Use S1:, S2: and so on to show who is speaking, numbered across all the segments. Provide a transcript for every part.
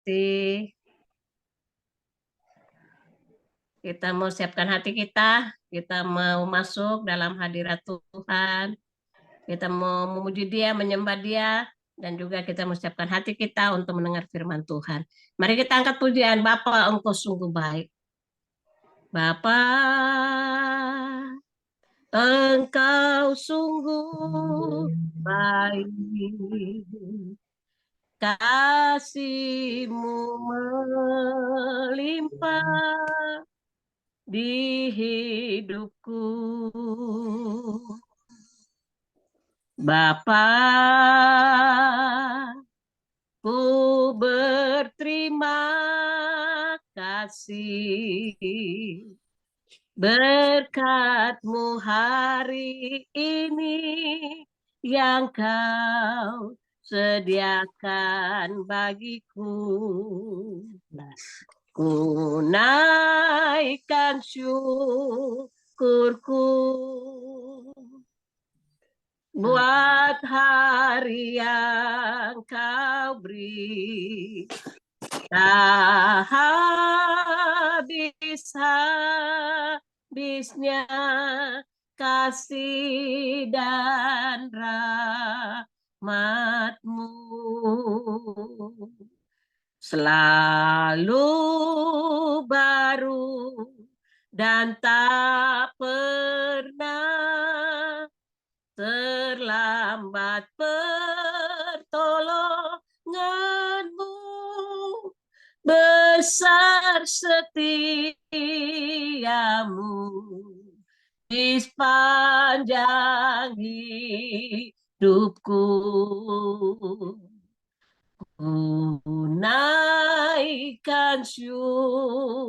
S1: kasih. Kita mau siapkan hati kita mau masuk dalam hadirat Tuhan, kita mau memuji Dia, menyembah Dia, dan juga kita mau siapkan hati kita untuk mendengar firman Tuhan. Mari kita angkat pujian, Bapa, Engkau sungguh baik. Bapa, Engkau sungguh baik. Kasih-Mu melimpah di hidupku. Bapa, ku berterima kasih berkat-Mu hari ini yang Kau sediakan bagiku. Ku naikkan syukurku buat hari yang Kau beri. Tak habis-habisnya kasih dan rahmat-Mu. Selalu baru dan tak pernah terlambat pertolongan-Mu. Besar setia-Mu di sepanjang hidupku. Ku naikkan syukurku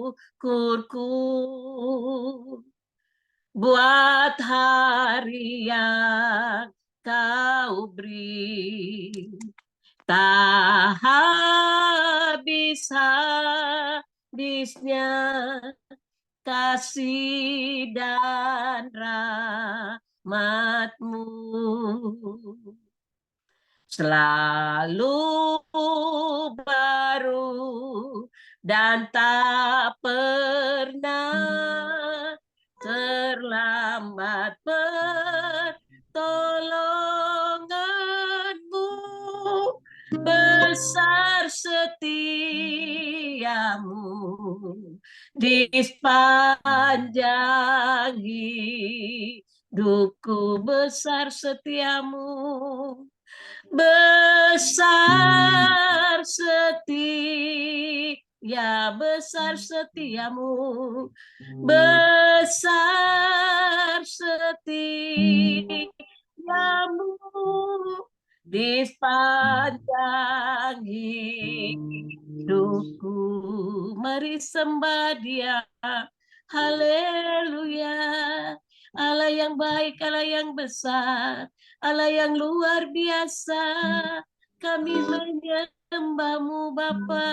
S1: buat hari yang Kau beri. Tak habis-habisnya kasih dan rahmat-Mu. Selalu baru dan tak pernah terlambat pertolongan-Mu. Besar setia-Mu di sepanjang hidupku. Besar setia-Mu, besar setia, besar setia-Mu, besar setia-Mu di sepanjang hidupku. Mari sembah Dia, haleluya. Allah yang baik, Allah yang besar, Allah yang luar biasa. Kami menyembah-Mu Bapa.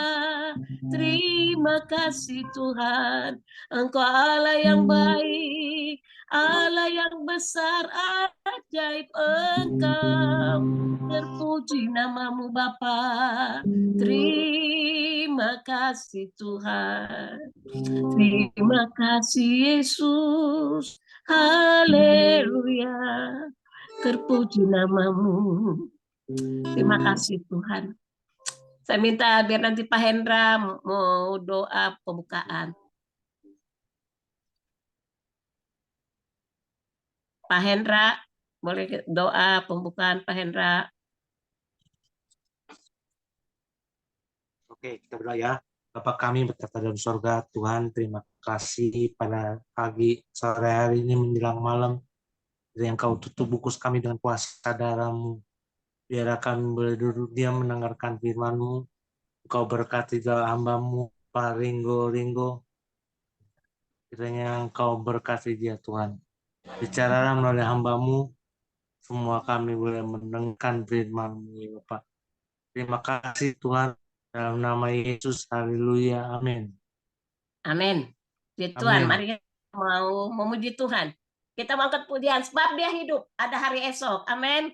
S1: Terima kasih Tuhan. Engkau Allah yang baik, Allah yang besar, ajaib Engkau. Terpuji nama-Mu Bapa. Terima kasih Tuhan. Terima kasih Yesus. Haleluya. Terpuji nama-Mu. Terima kasih Tuhan. Saya minta biar nanti Pak Hendra mau doa pembukaan. Pak Hendra, boleh doa pembukaan Pak Hendra?
S2: Oke, kita berdoa ya. Bapa kami berkata dalam surga, Tuhan terima kasih pada pagi sore hari ini menjelang malam yang Kau tutup buku kami dengan kuasa darah-Mu. Biar kami boleh duduk diam mendengarkan firman-Mu. Kau berkati dalam hamba-Mu, Pak Ringo. Kiranya Engkau berkati dia Tuhan. Bicaralah melalui hamba-Mu, semua kami boleh mendengarkan firman-Mu ya Bapak. Terima kasih Tuhan. Dalam nama Yesus, haleluya, amin.
S1: Amin. Tuhan, mari kita mau memuji Tuhan. Kita mau angkat pujian, sebab Dia hidup, ada hari esok. Amin.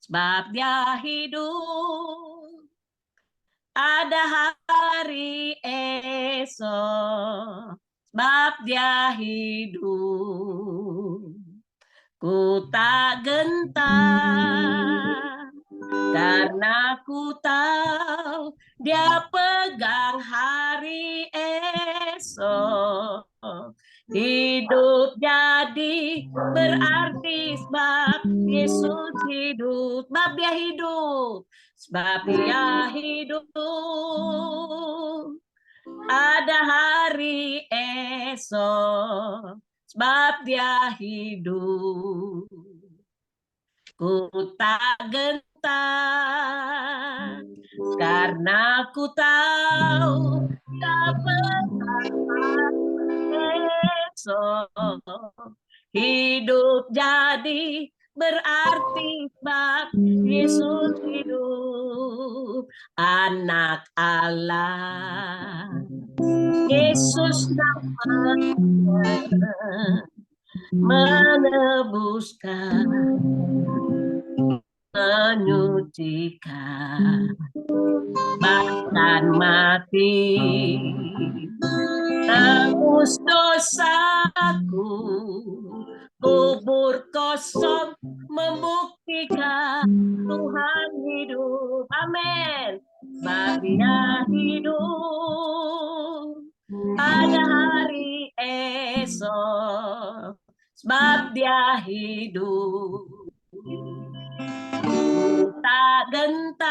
S1: Sebab Dia hidup, ada hari esok, sebab Dia hidup. Ku tak gentar, karena ku tahu Dia pegang hari esok. Hidup jadi berarti sebab Yesus hidup. Sebab Dia hidup. Sebab Dia hidup. Ada hari esok. Sebab Dia hidup. Ku tak gentar, karena ku tahu Dia pegang esok. Hidup jadi berarti sebab Yesus hidup. Anak Allah, Yesus namanya, menebuskan, menyucikan, bahkan mati, tebus dosaku, kubur kosong membuktikan Tuhan hidup. Amin. Sebab Dia hidup, ada hari esok. Sebab Dia hidup, tak gentar,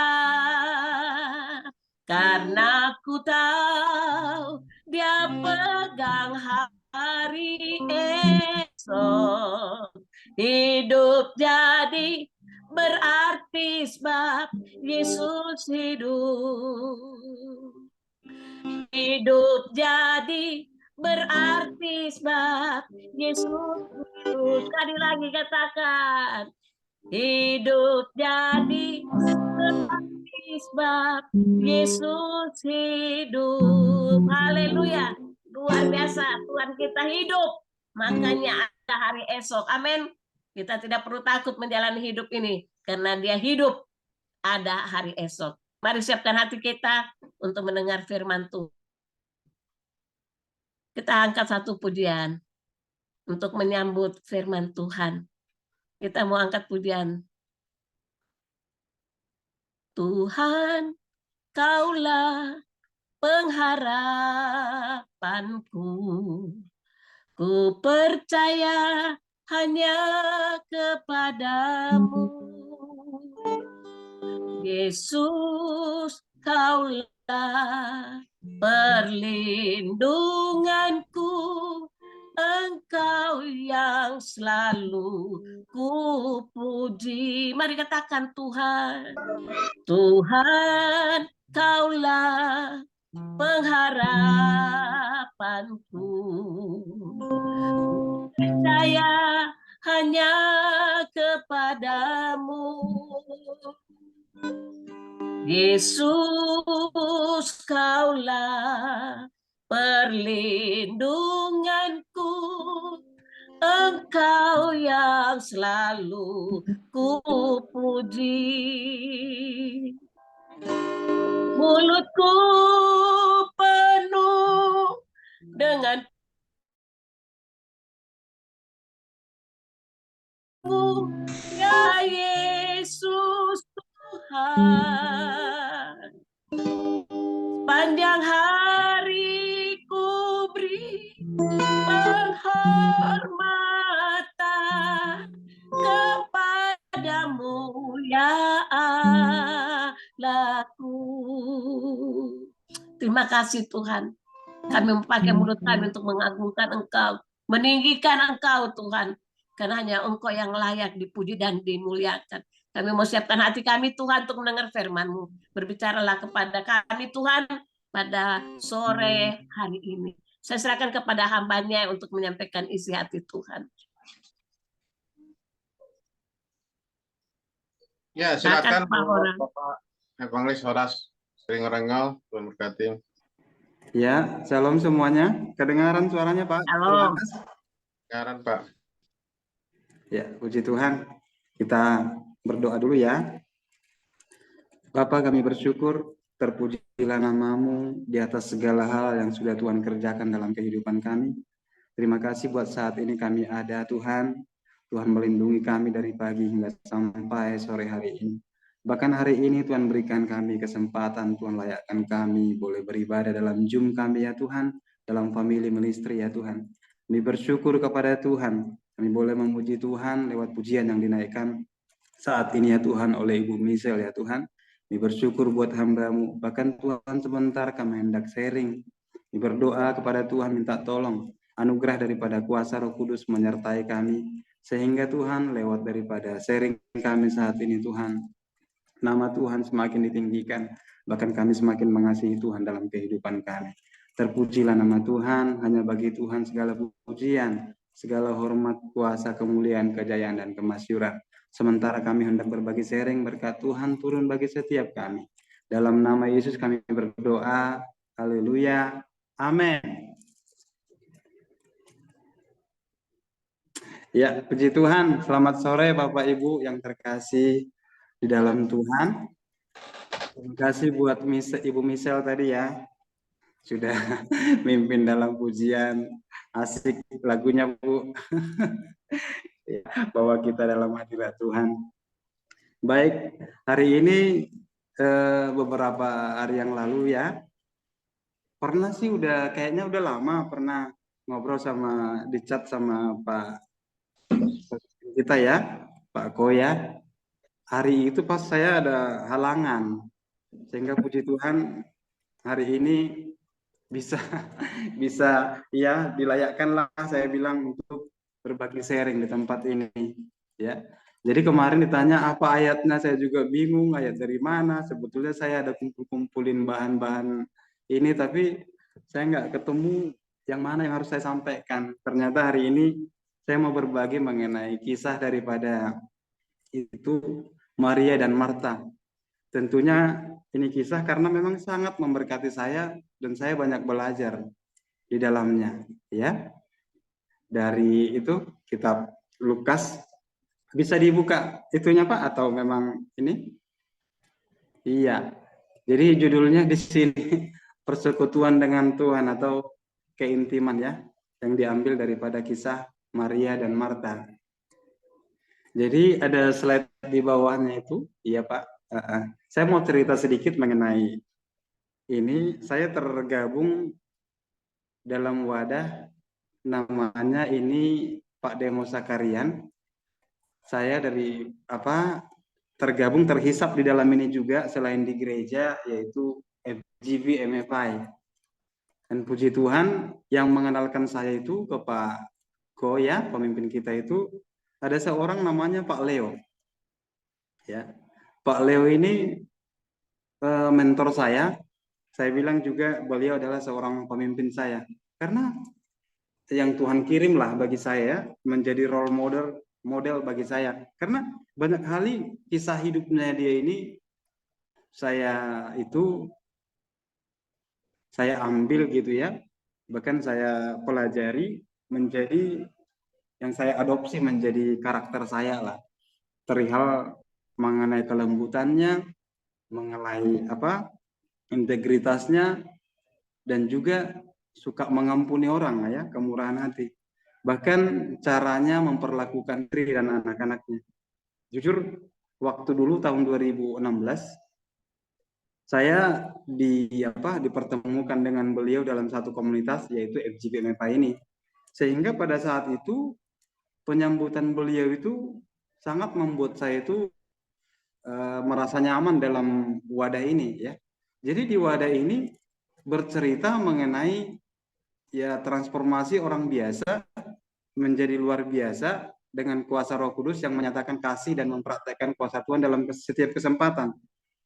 S1: karena ku tahu Dia pegang hari esok. Hidup jadi berarti sebab Yesus hidup. Hidup jadi berarti sebab Yesus hidup. Sekali lagi katakan, hidup jadi berarti sebab Yesus hidup. Haleluya. Luar biasa, Tuhan kita hidup. Makanya ada hari esok. Amin. Kita tidak perlu takut menjalani hidup ini, karena Dia hidup. Ada hari esok. Mari siapkan hati kita untuk mendengar firman Tuhan. Kita angkat satu pujian untuk menyambut firman Tuhan. Kita mau angkat pujian. Tuhan, Kaulah pengharapanku. Ku percaya hanya kepadamu. Yesus, Kaulah perlindunganku. Engkau yang selalu ku puji. Mari katakan, Tuhan. Tuhan, Kaulah pengharapanku. Percaya hanya kepadamu. Yesus, Kaulah perlindunganku. Engkau yang selalu ku puji. Mulutku penuh dengan ya Yesus Tuhan. Panjang hari ku beri penghormatan kepadamu ya Allahku. Terima kasih Tuhan. Kami memakai mulut kami untuk mengagungkan Engkau, meninggikan Engkau Tuhan. Karena hanya Engkau yang layak dipuji dan dimuliakan. Kami mau siapkan hati kami Tuhan untuk mendengar firman-Mu. Berbicaralah kepada kami Tuhan pada sore hari ini. Saya serahkan kepada hamba-Nya untuk menyampaikan isi hati Tuhan.
S3: Ya, silakan
S1: Bapak
S3: Evangelis Horas Sering Rengal, Tuhan berkati.
S4: Ya, shalom semuanya. Kedengaran suaranya, Pak?
S1: Shalom.
S3: Kedengaran, Pak.
S4: Ya, puji Tuhan. Kita berdoa dulu ya. Bapa, kami bersyukur, terpuji terpujilah nama-Mu di atas segala hal yang sudah Tuhan kerjakan dalam kehidupan kami. Terima kasih buat saat ini kami ada, Tuhan. Tuhan melindungi kami dari pagi hingga sampai sore hari ini. Bahkan hari ini Tuhan berikan kami kesempatan, Tuhan layakkan kami boleh beribadah dalam Zoom kami ya Tuhan, dalam family ministry ya Tuhan. Kami bersyukur kepada Tuhan, kami boleh memuji Tuhan lewat pujian yang dinaikkan saat ini ya Tuhan oleh Ibu Michelle ya Tuhan. Kami bersyukur buat hamba-Mu, bahkan Tuhan sebentar kami hendak sharing. Kami berdoa kepada Tuhan minta tolong, anugerah daripada kuasa Roh Kudus menyertai kami, sehingga Tuhan lewat daripada sharing kami saat ini Tuhan, nama Tuhan semakin ditinggikan, bahkan kami semakin mengasihi Tuhan dalam kehidupan kami. Terpujilah nama Tuhan, hanya bagi Tuhan segala pujian, segala hormat, kuasa, kemuliaan, kejayaan, dan kemasyuran. Sementara kami hendak berbagi sharing, berkat Tuhan turun bagi setiap kami. Dalam nama Yesus kami berdoa, haleluya, amin. Ya, puji Tuhan, selamat sore Bapak Ibu yang terkasih di dalam Tuhan. Terima kasih buat Ibu Michelle tadi ya, sudah mimpin dalam pujian, asik lagunya Bu. Bawa kita dalam hadirat Tuhan. Baik, hari ini beberapa hari yang lalu ya, pernah sih kayaknya udah lama pernah ngobrol sama, di chat sama Pak kita ya, Pak Koya. Hari itu pas saya ada halangan, sehingga puji Tuhan hari ini bisa ya dilayakkanlah saya bilang untuk berbagi sharing di tempat ini ya. Jadi kemarin ditanya apa ayatnya, saya juga bingung ayat dari mana. Sebetulnya saya ada kumpulin bahan-bahan ini, tapi saya nggak ketemu yang mana yang harus saya sampaikan. Ternyata hari ini saya mau berbagi mengenai kisah daripada itu Maria dan Marta. Tentunya ini kisah karena memang sangat memberkati saya dan saya banyak belajar di dalamnya ya. Dari itu kitab Lukas, bisa dibuka itunya Pak atau memang ini? Iya. Jadi judulnya di sini persekutuan dengan Tuhan atau keintiman ya, yang diambil daripada kisah Maria dan Marta. Jadi ada slide di bawahnya itu, iya Pak. Saya mau cerita sedikit mengenai ini. Saya tergabung dalam wadah namanya ini Pak Demo Sakarian. Saya dari tergabung terhisap di dalam ini juga selain di gereja yaitu FGV MFI. Dan puji Tuhan yang mengenalkan saya itu ke Pak Koya, pemimpin kita itu ada seorang namanya Pak Leo. Ya. Pak Leo ini mentor saya. Saya bilang juga beliau adalah seorang pemimpin saya. Karena yang Tuhan kirimlah bagi saya menjadi role model bagi saya. Karena banyak kali kisah hidupnya dia ini saya ambil gitu ya. Bahkan saya pelajari menjadi yang saya adopsi menjadi karakter saya lah. Perihal mengenai kelembutannya, mengenai integritasnya, dan juga suka mengampuni orang ya, kemurahan hati. Bahkan caranya memperlakukan istri dan anak-anaknya. Jujur, waktu dulu tahun 2016 saya dipertemukan dengan beliau dalam satu komunitas yaitu FGP MFI ini. Sehingga pada saat itu penyambutan beliau itu sangat membuat saya itu merasa nyaman dalam wadah ini ya. Jadi di wadah ini bercerita mengenai ya transformasi orang biasa menjadi luar biasa dengan kuasa Roh Kudus yang menyatakan kasih dan mempraktekkan kuasa Tuhan dalam setiap kesempatan.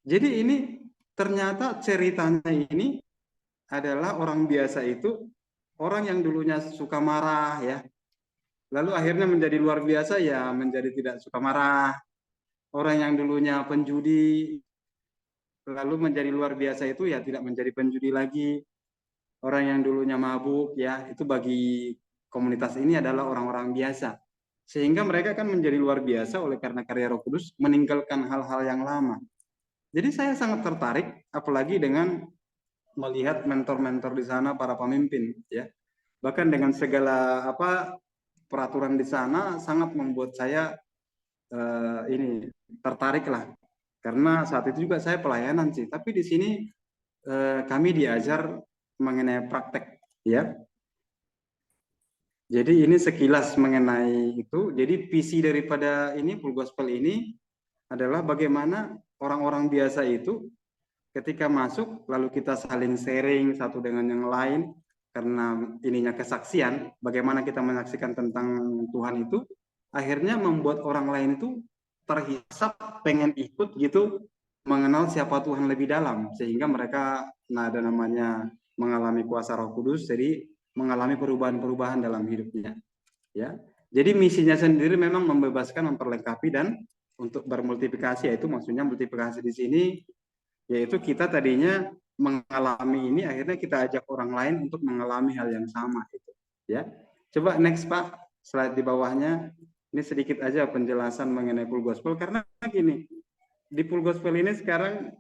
S4: Jadi ini ternyata ceritanya ini adalah orang biasa itu orang yang dulunya suka marah ya. Lalu akhirnya menjadi luar biasa ya menjadi tidak suka marah. Orang yang dulunya penjudi lalu menjadi luar biasa itu ya tidak menjadi penjudi lagi. Orang yang dulunya mabuk ya itu bagi komunitas ini adalah orang-orang biasa. Sehingga mereka kan menjadi luar biasa oleh karena karya Roh Kudus meninggalkan hal-hal yang lama. Jadi saya sangat tertarik apalagi dengan melihat mentor-mentor di sana, para pemimpin, ya. Bahkan dengan segala peraturan di sana sangat membuat saya ini tertarik lah. Karena saat itu juga saya pelayanan sih, tapi di sini kami diajar mengenai praktek, ya. Jadi ini sekilas mengenai itu. Jadi visi daripada ini Full Gospel ini adalah bagaimana orang-orang biasa itu ketika masuk lalu kita saling sharing satu dengan yang lain karena ininya kesaksian, bagaimana kita menyaksikan tentang Tuhan itu akhirnya membuat orang lain itu terhisap pengen ikut gitu mengenal siapa Tuhan lebih dalam sehingga mereka ada namanya mengalami kuasa Roh Kudus, jadi mengalami perubahan-perubahan dalam hidupnya, ya. Jadi misinya sendiri memang membebaskan, memperlengkapi dan untuk bermultiplikasi, yaitu maksudnya multiplikasi di sini yaitu kita tadinya mengalami ini akhirnya kita ajak orang lain untuk mengalami hal yang sama gitu, ya. Coba next Pak, slide di bawahnya. Ini sedikit aja penjelasan mengenai Full Gospel karena gini, di Full Gospel ini sekarang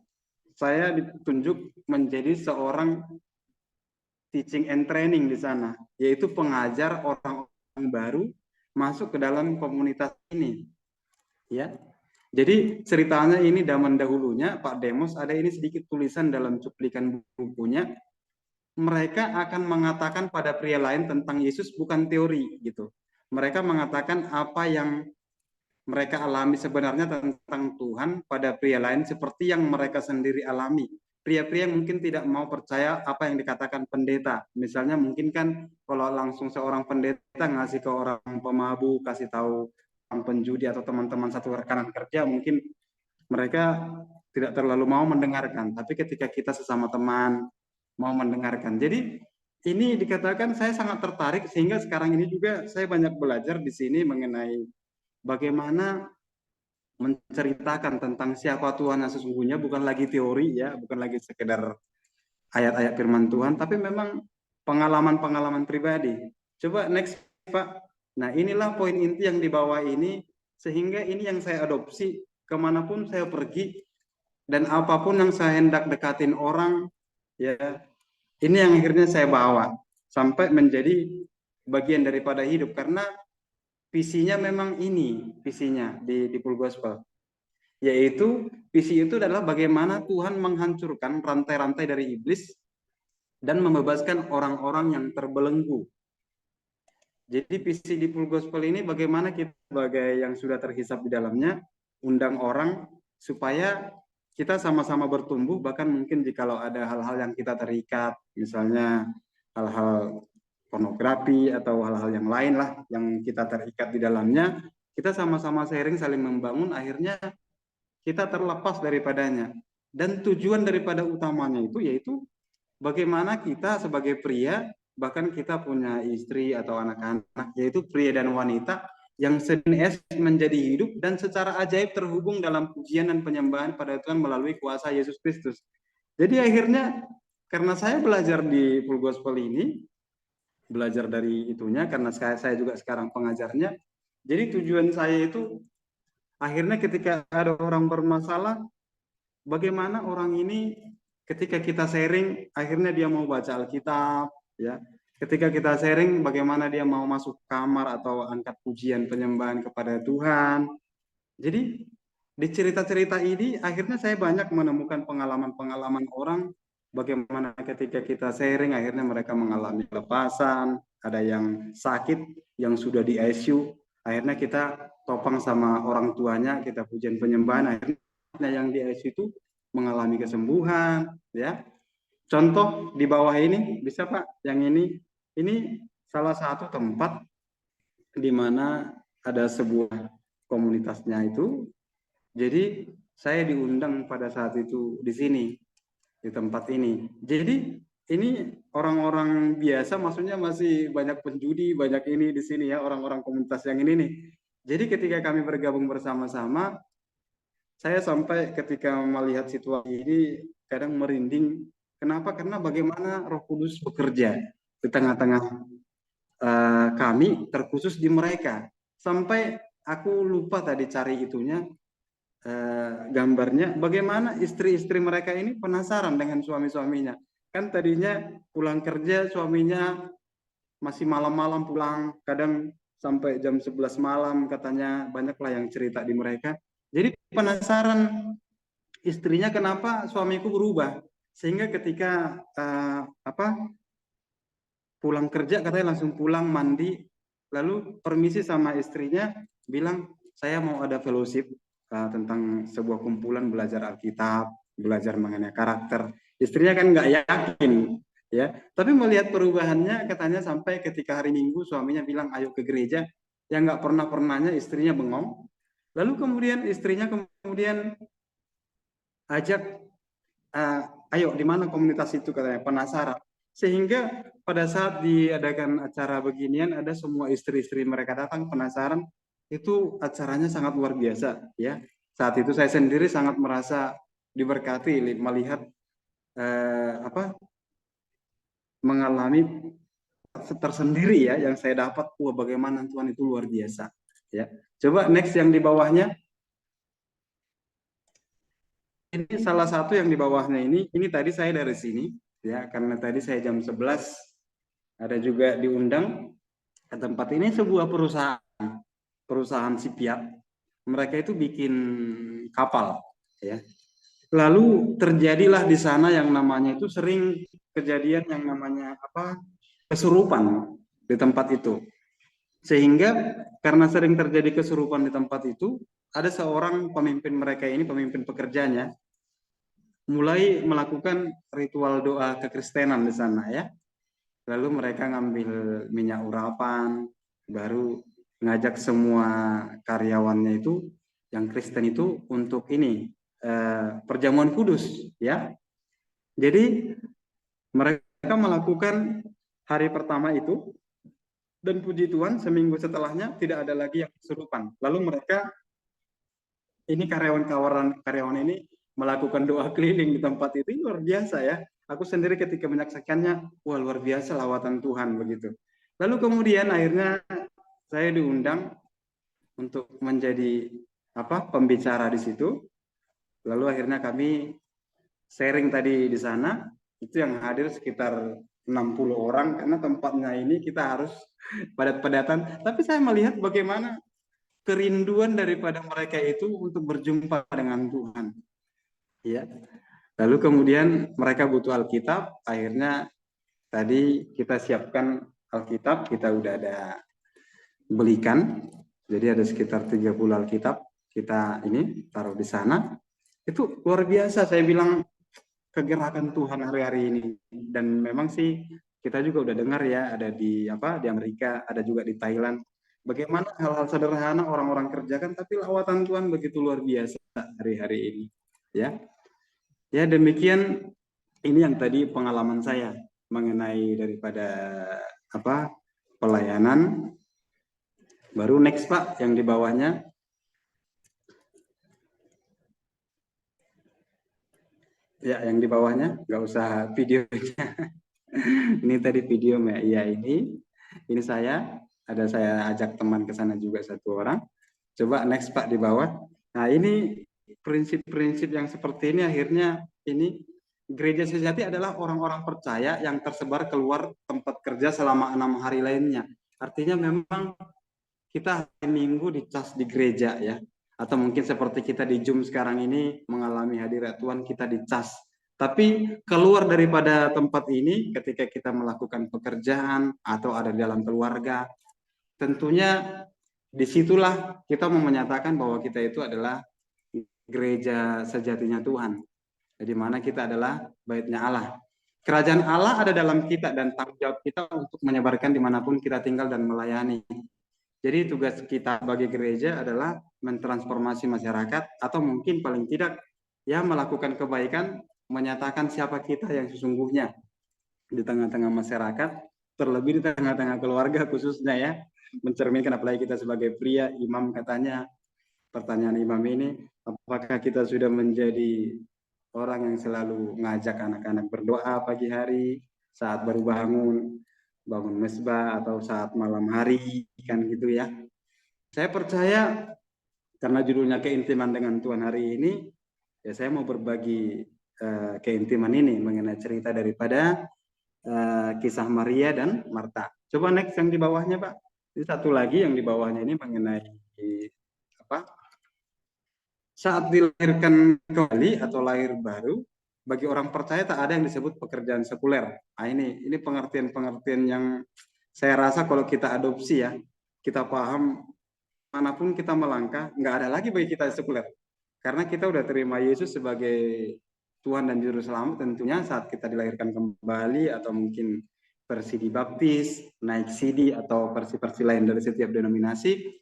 S4: saya ditunjuk menjadi seorang teaching and training di sana, yaitu pengajar orang-orang baru masuk ke dalam komunitas ini, ya. Jadi ceritanya ini zaman dahulunya Pak Demos ada ini sedikit tulisan dalam cuplikan bukunya, mereka akan mengatakan pada pria lain tentang Yesus bukan teori gitu. Mereka mengatakan apa yang mereka alami sebenarnya tentang Tuhan pada pria lain seperti yang mereka sendiri alami. Pria-pria mungkin tidak mau percaya apa yang dikatakan pendeta. Misalnya mungkin kan kalau langsung seorang pendeta ngasih ke orang pemabuk, kasih tahu orang penjudi atau teman-teman satu rekanan kerja, mungkin mereka tidak terlalu mau mendengarkan. Tapi ketika kita sesama teman mau mendengarkan. Jadi ini dikatakan saya sangat tertarik sehingga sekarang ini juga saya banyak belajar di sini mengenai bagaimana menceritakan tentang siapa Tuhan yang sesungguhnya, bukan lagi teori ya, bukan lagi sekedar ayat-ayat firman Tuhan, tapi memang pengalaman-pengalaman pribadi. Coba next Pak. Nah inilah poin inti yang di bawah ini, sehingga ini yang saya adopsi kemanapun saya pergi dan apapun yang saya hendak dekatin orang, ya ini yang akhirnya saya bawa sampai menjadi bagian daripada hidup karena visinya memang ini visinya di Full Gospel, yaitu visi itu adalah bagaimana Tuhan menghancurkan rantai-rantai dari iblis dan membebaskan orang-orang yang terbelenggu. Jadi visi di Full Gospel ini bagaimana kita sebagai yang sudah terhisap di dalamnya undang orang supaya kita sama-sama bertumbuh, bahkan mungkin jikalau ada hal-hal yang kita terikat, misalnya hal-hal pornografi atau hal-hal yang lain lah yang kita terikat di dalamnya, kita sama-sama sharing, saling membangun, akhirnya kita terlepas daripadanya. Dan tujuan daripada utamanya itu yaitu bagaimana kita sebagai pria, bahkan kita punya istri atau anak-anak, yaitu pria dan wanita yang sejenis menjadi hidup dan secara ajaib terhubung dalam pujian dan penyembahan pada Tuhan melalui kuasa Yesus Kristus. Jadi akhirnya karena saya belajar di Full Gospel ini, belajar dari itunya karena saya juga sekarang pengajarnya. Jadi tujuan saya itu akhirnya ketika ada orang bermasalah, bagaimana orang ini ketika kita sharing akhirnya dia mau baca Alkitab, ya. Ketika kita sharing bagaimana dia mau masuk kamar atau angkat pujian penyembahan kepada Tuhan. Jadi di cerita-cerita ini akhirnya saya banyak menemukan pengalaman-pengalaman orang bagaimana ketika kita sharing akhirnya mereka mengalami lepasan, ada yang sakit yang sudah di ICU, akhirnya kita topang sama orang tuanya, kita pujian penyembahan, akhirnya yang di ICU itu mengalami kesembuhan, ya. Contoh di bawah ini bisa Pak, yang ini salah satu tempat di mana ada sebuah komunitasnya itu. Jadi saya diundang pada saat itu di sini, di tempat ini. Jadi ini orang-orang biasa, maksudnya masih banyak penjudi, banyak ini di sini ya, orang-orang komunitas yang ini nih. Jadi ketika kami bergabung bersama-sama, saya sampai ketika melihat situasi ini kadang merinding. Kenapa? Karena bagaimana Roh Kudus bekerja di tengah-tengah kami, terkhusus di mereka. Sampai aku lupa tadi cari itunya, gambarnya bagaimana istri-istri mereka ini penasaran dengan suami-suaminya. kan tadinya pulang kerja suaminya masih malam-malam pulang, kadang sampai jam 11 malam katanya, banyaklah yang cerita di mereka. Jadi penasaran istrinya kenapa suamiku berubah, sehingga ketika pulang kerja katanya langsung pulang mandi, lalu permisi sama istrinya, bilang saya mau ada fellowship tentang sebuah kumpulan belajar Alkitab, belajar mengenai karakter. Istrinya kan nggak yakin, ya. Tapi melihat perubahannya, katanya sampai ketika hari Minggu suaminya bilang ayo ke gereja, yang nggak pernahnya istrinya bengong. Lalu kemudian istrinya kemudian ajak, ayo di mana komunitas itu, katanya penasaran. Sehingga pada saat diadakan acara beginian, ada semua istri-istri mereka datang penasaran. Itu acaranya sangat luar biasa, ya. Saat itu saya sendiri sangat merasa diberkati melihat mengalami tersendiri, ya, yang saya dapat. Wah, bagaimana Tuhan itu luar biasa, ya. Coba next yang di bawahnya. Ini salah satu yang di bawahnya ini tadi saya dari sini, ya, karena tadi saya jam 11 ada juga diundang ke tempat ini, sebuah perusahaan sipiat. Mereka itu bikin kapal, ya. Lalu terjadilah di sana yang namanya itu sering kejadian yang namanya kesurupan di tempat itu. Sehingga karena sering terjadi kesurupan di tempat itu, ada seorang pemimpin mereka ini, pemimpin pekerjanya, mulai melakukan ritual doa kekristenan di sana, ya. Lalu mereka ngambil minyak urapan, baru ngajak semua karyawannya itu yang Kristen itu untuk ini perjamuan kudus, ya. Jadi mereka melakukan hari pertama itu, dan puji Tuhan seminggu setelahnya tidak ada lagi yang kesurupan. Lalu mereka ini karyawan ini melakukan doa keliling di tempat itu, luar biasa, ya. Aku sendiri ketika menyaksikannya, wah, luar biasa lawatan Tuhan begitu. Lalu kemudian akhirnya saya diundang untuk menjadi pembicara di situ. Lalu akhirnya kami sharing tadi di sana, itu yang hadir sekitar 60 orang, karena tempatnya ini kita harus padat-padatan. Tapi saya melihat bagaimana kerinduan daripada mereka itu untuk berjumpa dengan Tuhan, ya. Lalu kemudian mereka butuh Alkitab, akhirnya tadi kita siapkan Alkitab, kita udah ada belikan, jadi ada sekitar 30 Alkitab kita ini taruh di sana. Itu luar biasa, saya bilang, kegerakan Tuhan hari-hari ini. Dan memang sih kita juga udah dengar, ya, ada di Amerika, ada juga di Thailand, bagaimana hal-hal sederhana orang-orang kerjakan, tapi lawatan Tuhan begitu luar biasa hari-hari ini, ya. Ya, demikian ini yang tadi pengalaman saya mengenai daripada pelayanan. Baru next, Pak, yang di bawahnya. Ya, yang di bawahnya, nggak usah videonya. Ini tadi video, ya, ini saya ajak teman ke sana juga satu orang. Coba next, Pak, di bawah. Nah, ini prinsip-prinsip yang seperti ini akhirnya ini gereja sejati adalah orang-orang percaya yang tersebar keluar tempat kerja selama 6 hari lainnya. Artinya memang kita hari Minggu dicas di gereja, ya. Atau mungkin seperti kita di Zoom sekarang ini mengalami hadirat Tuhan, kita dicas. Tapi keluar daripada tempat ini ketika kita melakukan pekerjaan atau ada di dalam keluarga, tentunya disitulah kita mau menyatakan bahwa kita itu adalah gereja sejatinya Tuhan, di mana kita adalah baitnya Allah. Kerajaan Allah ada dalam kita, dan tanggung jawab kita untuk menyebarkan dimanapun kita tinggal dan melayani. Jadi tugas kita bagi gereja adalah mentransformasi masyarakat, atau mungkin paling tidak, ya, melakukan kebaikan, menyatakan siapa kita yang sesungguhnya di tengah-tengah masyarakat, terlebih di tengah-tengah keluarga khususnya, ya. Mencerminkan, apalagi kita sebagai pria, imam katanya, pertanyaan imam ini, apakah kita sudah menjadi orang yang selalu ngajak anak-anak berdoa pagi hari, saat baru bangun mesbah, atau saat malam hari, kan gitu, ya. Saya percaya karena judulnya keintiman dengan Tuhan hari ini, ya, saya mau berbagi keintiman ini, mengenai cerita daripada kisah Maria dan Marta. Coba next yang di bawahnya, Pak. Ini satu lagi yang di bawahnya ini mengenai apa? Saat dilahirkan kembali atau lahir baru, bagi orang percaya tak ada yang disebut pekerjaan sekuler. Nah, ini pengertian-pengertian yang saya rasa kalau kita adopsi ya, kita paham manapun kita melangkah, nggak ada lagi bagi kita sekuler. Karena kita udah terima Yesus sebagai Tuhan dan Juru Selamat, tentunya saat kita dilahirkan kembali atau mungkin versi dibaptis, naik CD atau versi-versi lain dari setiap denominasi,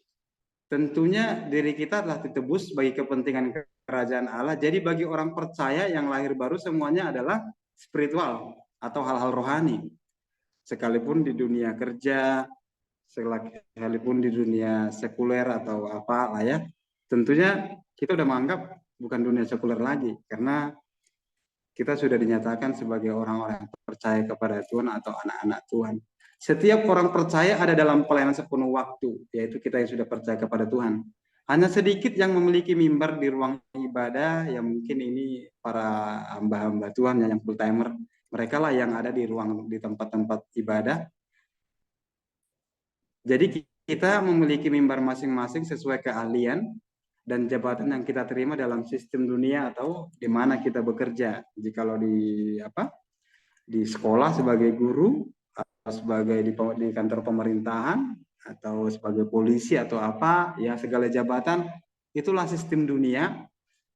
S4: tentunya diri kita telah ditebus bagi kepentingan kerajaan Allah. Jadi bagi orang percaya yang lahir baru semuanya adalah spiritual atau hal-hal rohani. Sekalipun di dunia kerja, sekalipun di dunia sekuler atau apa lah ya, tentunya kita udah menganggap bukan dunia sekuler lagi, karena kita sudah dinyatakan sebagai orang-orang yang percaya kepada Tuhan atau anak-anak Tuhan. Setiap orang percaya ada dalam pelayanan sepenuh waktu, yaitu kita yang sudah percaya kepada Tuhan. Hanya sedikit yang memiliki mimbar di ruang ibadah, yang mungkin ini para hamba-hamba Tuhan yang full timer, mereka lah yang ada di tempat-tempat ibadah. Jadi kita memiliki mimbar masing-masing sesuai keahlian dan jabatan yang kita terima dalam sistem dunia atau di mana kita bekerja. Jadi kalau di sekolah sebagai guru, atau sebagai di kantor pemerintahan, atau sebagai polisi atau apa, ya segala jabatan, itulah sistem dunia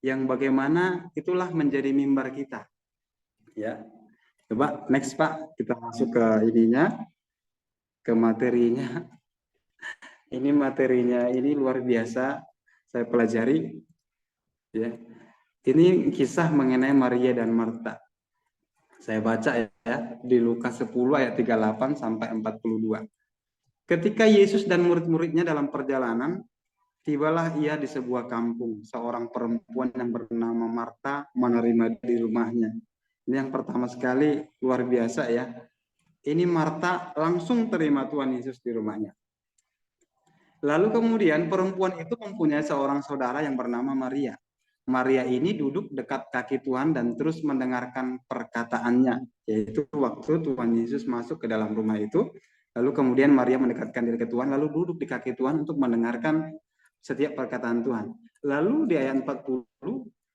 S4: yang bagaimana itulah menjadi mimbar kita. Ya. Coba next Pak, kita masuk ke ininya, ke materinya. Ini materinya ini luar biasa saya pelajari. Ya. Ini kisah mengenai Maria dan Marta. Saya baca ya di Lukas 10 ayat 38 sampai 42. Ketika Yesus dan murid-muridnya dalam perjalanan, tibalah ia di sebuah kampung. Seorang perempuan yang bernama Marta menerima di rumahnya. Ini yang pertama sekali luar biasa ya. Ini Marta langsung terima Tuhan Yesus di rumahnya. Lalu kemudian perempuan itu mempunyai seorang saudara yang bernama Maria. Maria ini duduk dekat kaki Tuhan dan terus mendengarkan perkataannya. Yaitu waktu Tuhan Yesus masuk ke dalam rumah itu. Lalu kemudian Maria mendekatkan diri ke Tuhan, lalu duduk di kaki Tuhan untuk mendengarkan setiap perkataan Tuhan. Lalu di ayat 40,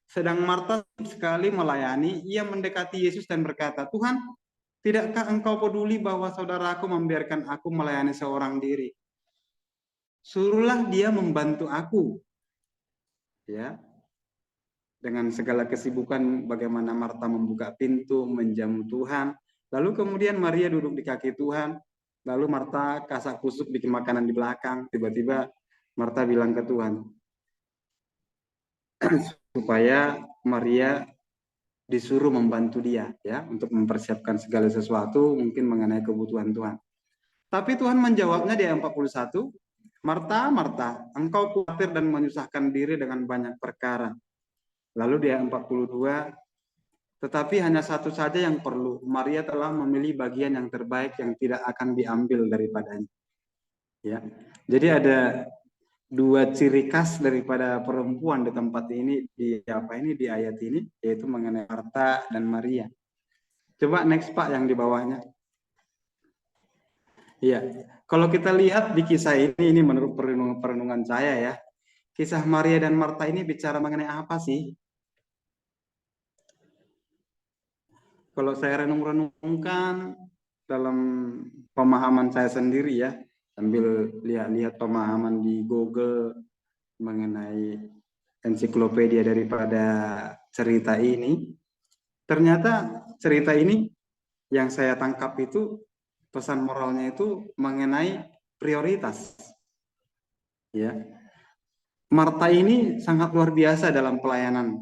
S4: sedang Marta sekali melayani, ia mendekati Yesus dan berkata, Tuhan, tidakkah engkau peduli bahwa saudaraku membiarkan aku melayani seorang diri? Suruhlah dia membantu aku. Ya. Dengan segala kesibukan bagaimana Marta membuka pintu, menjamu Tuhan. Lalu kemudian Maria duduk di kaki Tuhan. Lalu Marta kasak kusuk bikin makanan di belakang. Tiba-tiba Marta bilang ke Tuhan, supaya Maria disuruh membantu dia ya untuk mempersiapkan segala sesuatu mungkin mengenai kebutuhan Tuhan. Tapi Tuhan menjawabnya di ayat 41, Marta, Marta, engkau khawatir dan menyusahkan diri dengan banyak perkara. Lalu di ayat 42, tetapi hanya satu saja yang perlu. Maria telah memilih bagian yang terbaik yang tidak akan diambil daripadanya. Ya. Jadi ada dua ciri khas daripada perempuan di tempat ini di ayat ini, yaitu mengenai Marta dan Maria. Coba next Pak yang di bawahnya. Iya. Kalau kita lihat di kisah ini menurut perenungan saya ya. Kisah Maria dan Marta ini bicara mengenai apa sih? Kalau saya renung-renungkan dalam pemahaman saya sendiri ya, sambil lihat-lihat pemahaman di Google mengenai ensiklopedia daripada cerita ini, ternyata cerita ini yang saya tangkap itu pesan moralnya itu mengenai prioritas. Ya. Marta ini sangat luar biasa dalam pelayanan.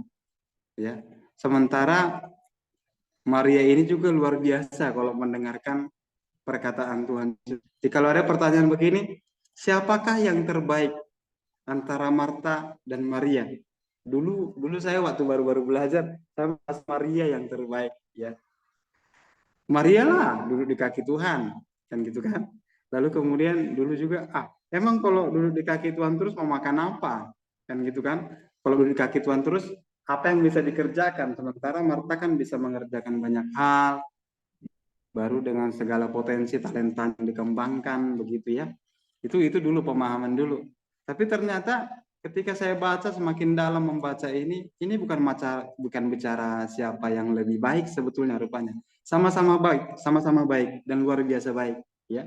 S4: Ya. Sementara Maria ini juga luar biasa kalau mendengarkan perkataan Tuhan. Jadi kalau ada pertanyaan begini, siapakah yang terbaik antara Marta dan Maria? Dulu saya waktu baru-baru belajar, saya mas Maria yang terbaik ya. Maria lah duduk di kaki Tuhan, kan gitu kan. Lalu kemudian dulu juga, emang kalau duduk di kaki Tuhan terus mau makan apa? Kan gitu kan. Kalau duduk di kaki Tuhan terus, apa yang bisa dikerjakan, sementara Marta kan bisa mengerjakan banyak hal, baru dengan segala potensi talenta yang dikembangkan begitu ya. Itu dulu pemahaman dulu. Tapi ternyata ketika saya baca semakin dalam membaca ini bukan bicara siapa yang lebih baik sebetulnya rupanya. Sama-sama baik dan luar biasa baik ya.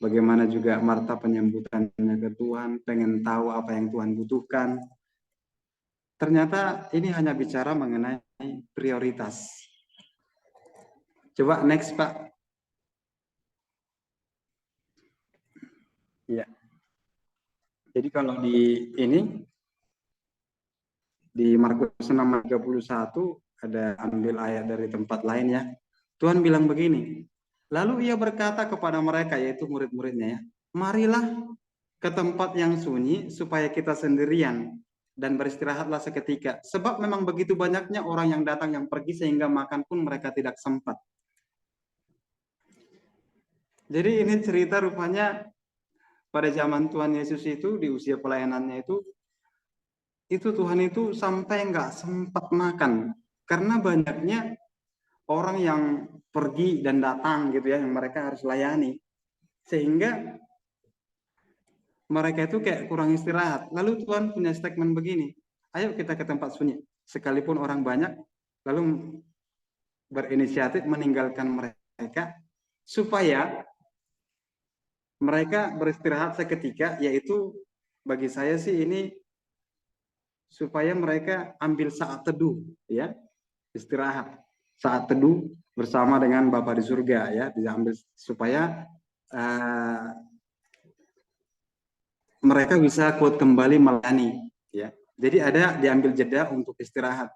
S4: Bagaimana juga Marta penyambutannya ke Tuhan, pengen tahu apa yang Tuhan butuhkan. Ternyata ini hanya bicara mengenai prioritas. Coba next, Pak. Ya. Jadi kalau di Markus 6:31 ada ambil ayat dari tempat lain ya. Tuhan bilang begini. Lalu ia berkata kepada mereka, yaitu murid-muridnya ya, marilah ke tempat yang sunyi supaya kita sendirian dan beristirahatlah seketika. Sebab memang begitu banyaknya orang yang datang yang pergi sehingga makan pun mereka tidak sempat. Jadi ini cerita rupanya pada zaman Tuhan Yesus itu di usia pelayanannya itu Tuhan itu sampai nggak sempat makan karena banyaknya orang yang pergi dan datang gitu ya yang mereka harus layani sehingga mereka itu kayak kurang istirahat. Lalu Tuhan punya statement begini, ayo kita ke tempat sunyi sekalipun orang banyak, lalu berinisiatif meninggalkan mereka supaya mereka beristirahat seketika, yaitu bagi saya sih ini supaya mereka ambil saat teduh ya, istirahat saat teduh bersama dengan Bapa di surga ya, diambil supaya mereka bisa kuat kembali melayani ya. Jadi ada diambil jeda untuk istirahat.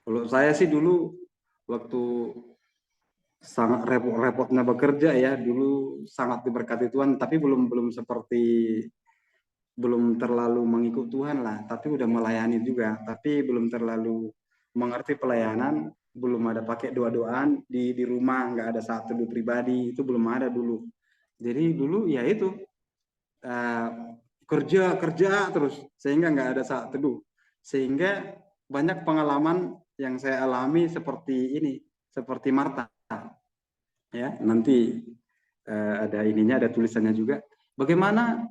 S4: Kalau saya sih dulu waktu sangat repot-repotnya bekerja ya, dulu sangat diberkati Tuhan, tapi belum terlalu mengikut Tuhan lah, tapi udah melayani juga, tapi belum terlalu mengerti pelayanan, belum ada pakai doa-doaan di rumah, nggak ada saat teduh pribadi, itu belum ada dulu. Jadi dulu ya itu kerja terus sehingga nggak ada saat teduh, sehingga banyak pengalaman yang saya alami seperti ini, seperti Marta ya. Nanti ada ininya, ada tulisannya juga bagaimana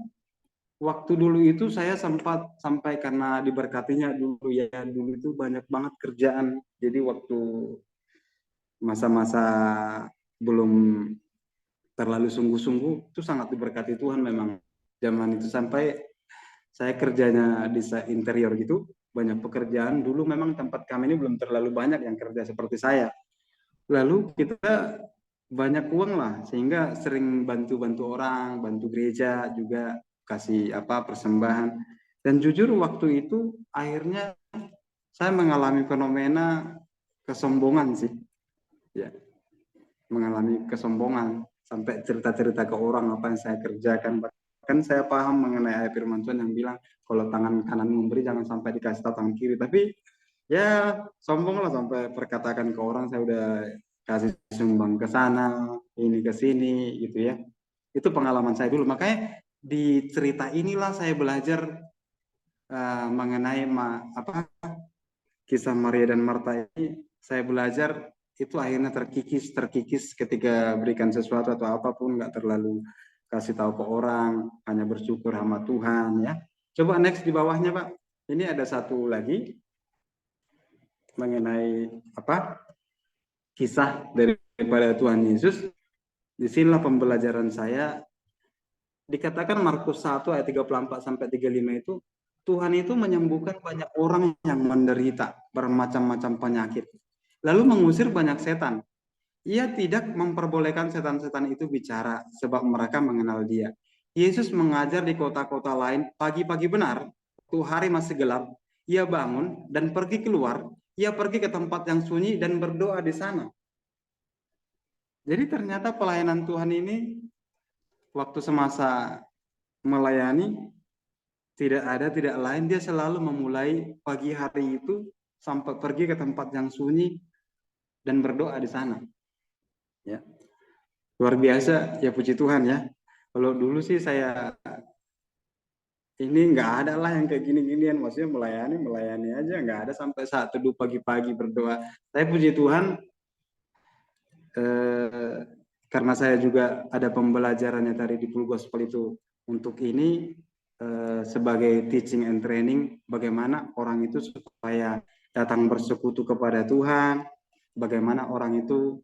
S4: waktu dulu itu saya sempat sampai karena diberkatinya dulu ya, dulu itu banyak banget kerjaan. Jadi waktu masa-masa belum terlalu sungguh-sungguh itu sangat diberkati Tuhan memang zaman itu, sampai saya kerjanya di interior gitu, banyak pekerjaan. Dulu memang tempat kami ini belum terlalu banyak yang kerja seperti saya. Lalu kita banyak uang lah, sehingga sering bantu-bantu orang, bantu gereja juga, kasih persembahan. Dan jujur waktu itu akhirnya saya mengalami fenomena kesombongan sih. Ya. Mengalami kesombongan sampai cerita-cerita ke orang apa yang saya kerjakan. Bahkan saya paham mengenai ayat firman Tuhan yang bilang kalau tangan kanan memberi jangan sampai dikasih tahu tangan kiri. Tapi ya sombong lah sampai perkatakan ke orang saya udah kasih sumbang ke sana, ini ke sini gitu ya. Itu pengalaman saya dulu. Makanya di cerita inilah saya belajar mengenai kisah Maria dan Marta ini. Saya belajar itu akhirnya terkikis ketika berikan sesuatu atau apapun, nggak terlalu kasih tahu ke orang, hanya bersyukur sama Tuhan ya. Coba next di bawahnya Pak. Ini ada satu lagi mengenai kisah daripada Tuhan Yesus. Disinilah pembelajaran saya. Dikatakan Markus 1 ayat 34 sampai 35 itu Tuhan itu menyembuhkan banyak orang yang menderita bermacam-macam penyakit, lalu mengusir banyak setan. Ia tidak memperbolehkan setan-setan itu bicara sebab mereka mengenal Dia. Yesus mengajar di kota-kota lain pagi-pagi benar, waktu hari masih gelap. Ia bangun dan pergi keluar. Ia pergi ke tempat yang sunyi dan berdoa di sana. Jadi ternyata pelayanan Tuhan ini waktu semasa melayani tidak lain, dia selalu memulai pagi hari itu sampai pergi ke tempat yang sunyi dan berdoa di sana. Ya, luar biasa ya, puji Tuhan ya. Kalau dulu sih saya ini nggak ada lah yang kayak gini-ginian, maksudnya melayani aja, nggak ada sampai saat teduh pagi-pagi berdoa. Saya puji Tuhan, karena saya juga ada pembelajarannya tadi di Full Gospel itu untuk ini sebagai teaching and training, bagaimana orang itu supaya datang bersekutu kepada Tuhan, bagaimana orang itu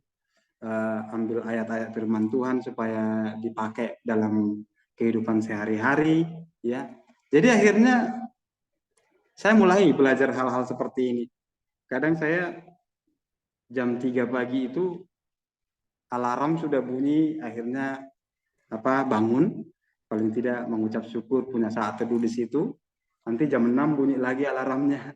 S4: ambil ayat-ayat firman Tuhan supaya dipakai dalam kehidupan sehari-hari, ya. Jadi akhirnya saya mulai belajar hal-hal seperti ini. Kadang saya jam 3 pagi itu alarm sudah bunyi, akhirnya bangun, paling tidak mengucap syukur, punya saat teduh di situ. Nanti jam 6 bunyi lagi alarmnya.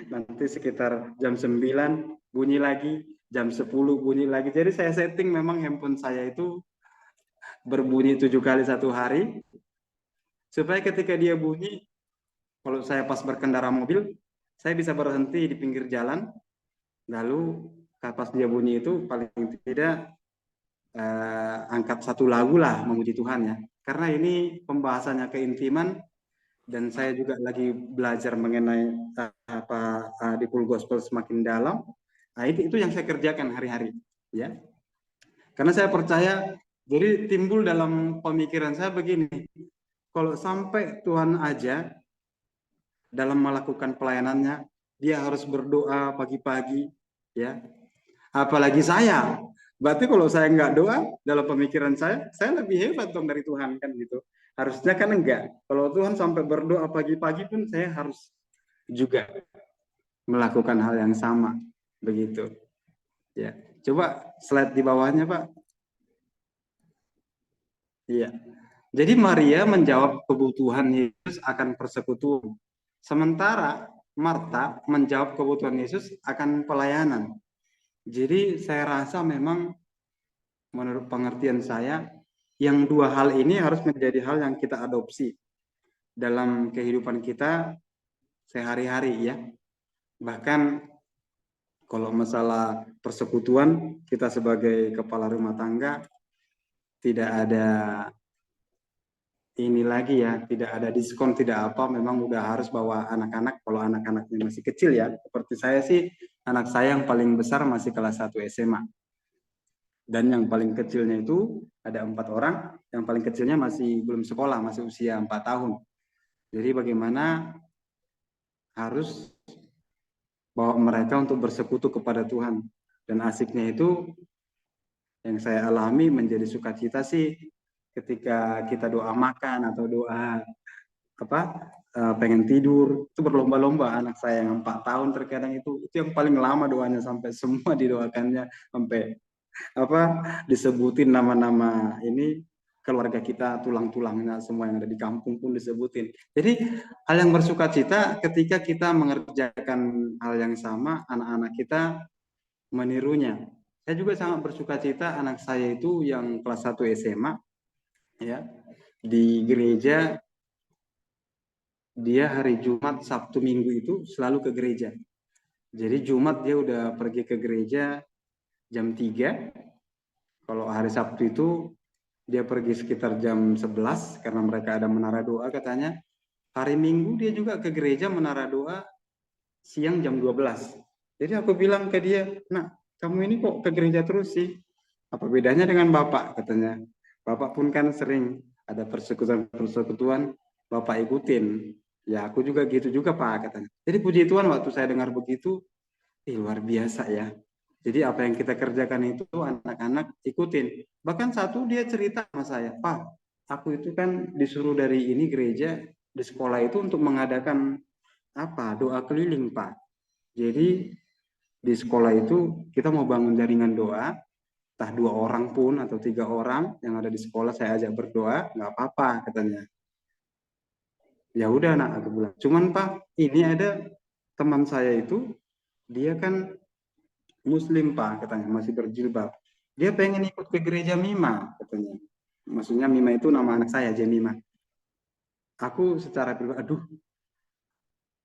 S4: Nanti sekitar jam 9 bunyi lagi, jam 10 bunyi lagi. Jadi saya setting memang handphone saya itu berbunyi 7 kali satu hari, supaya ketika dia bunyi, kalau saya pas berkendara mobil, saya bisa berhenti di pinggir jalan, lalu pas dia bunyi itu paling tidak angkat satu lagu lah memuji Tuhan ya. Karena ini pembahasannya keintiman, dan saya juga lagi belajar mengenai di Full Gospel semakin dalam. Nah, itu yang saya kerjakan hari-hari ya. Karena saya percaya, jadi timbul dalam pemikiran saya begini, kalau sampai Tuhan aja dalam melakukan pelayanannya dia harus berdoa pagi-pagi ya, apalagi saya. Berarti kalau saya nggak doa, dalam pemikiran saya lebih hebat dong dari Tuhan kan gitu. Harusnya kan enggak. Kalau Tuhan sampai berdoa pagi-pagi pun saya harus juga melakukan hal yang sama begitu. Ya, coba slide di bawahnya Pak. Iya. Jadi Maria menjawab kebutuhan Yesus akan persekutuan. Sementara Marta menjawab kebutuhan Yesus akan pelayanan. Jadi saya rasa memang menurut pengertian saya, yang dua hal ini harus menjadi hal yang kita adopsi dalam kehidupan kita sehari-hari ya. Bahkan kalau masalah persekutuan, kita sebagai kepala rumah tangga tidak ada ini lagi ya, tidak ada diskon, tidak apa, memang udah harus bawa anak-anak. Kalau anak-anaknya masih kecil ya, seperti saya sih, anak saya yang paling besar masih kelas 1 SMA. Dan yang paling kecilnya itu ada 4 orang, yang paling kecilnya masih belum sekolah, masih usia 4 tahun. Jadi bagaimana harus bawa mereka untuk bersekutu kepada Tuhan. Dan asiknya itu yang saya alami menjadi sukacita sih ketika kita doa makan atau doa pengen tidur, itu berlomba-lomba. Anak saya yang 4 tahun terkadang itu yang paling lama doanya, sampai semua didoakannya, sampai disebutin nama-nama ini keluarga kita, tulang-tulangnya semua yang ada di kampung pun disebutin. Jadi hal yang bersukacita ketika kita mengerjakan hal yang sama, anak-anak kita menirunya. Saya juga sangat bersukacita anak saya itu yang kelas 1 SMA ya, di gereja dia hari Jumat, Sabtu, Minggu itu selalu ke gereja. Jadi Jumat dia udah pergi ke gereja jam 3. Kalau hari Sabtu itu dia pergi sekitar jam 11 karena mereka ada menara doa katanya. Hari Minggu dia juga ke gereja menara doa siang jam 12. Jadi aku bilang ke dia, "Nak, kamu ini kok ke gereja terus sih? Apa bedanya dengan Bapak?" katanya. "Bapak pun kan sering ada persekutuan, Bapak ikutin." "Ya, aku juga gitu juga, Pak," katanya. Jadi puji Tuhan waktu saya dengar begitu, luar biasa ya. Jadi apa yang kita kerjakan itu anak-anak ikutin. Bahkan satu dia cerita sama saya, "Pak, aku itu kan disuruh dari ini gereja di sekolah itu untuk mengadakan doa keliling, Pak. Jadi di sekolah itu kita mau bangun jaringan doa, entah 2 orang pun atau 3 orang yang ada di sekolah saya ajak berdoa, nggak apa-apa," katanya. "Ya udah nak," aku bilang. "Cuman Pak, ini ada teman saya itu, dia kan Muslim Pak," katanya, "masih berjilbab. Dia pengen ikut ke gereja Mima," katanya. Maksudnya Mima itu nama anak saya, Jemima. Aku secara pribadi, "Aduh,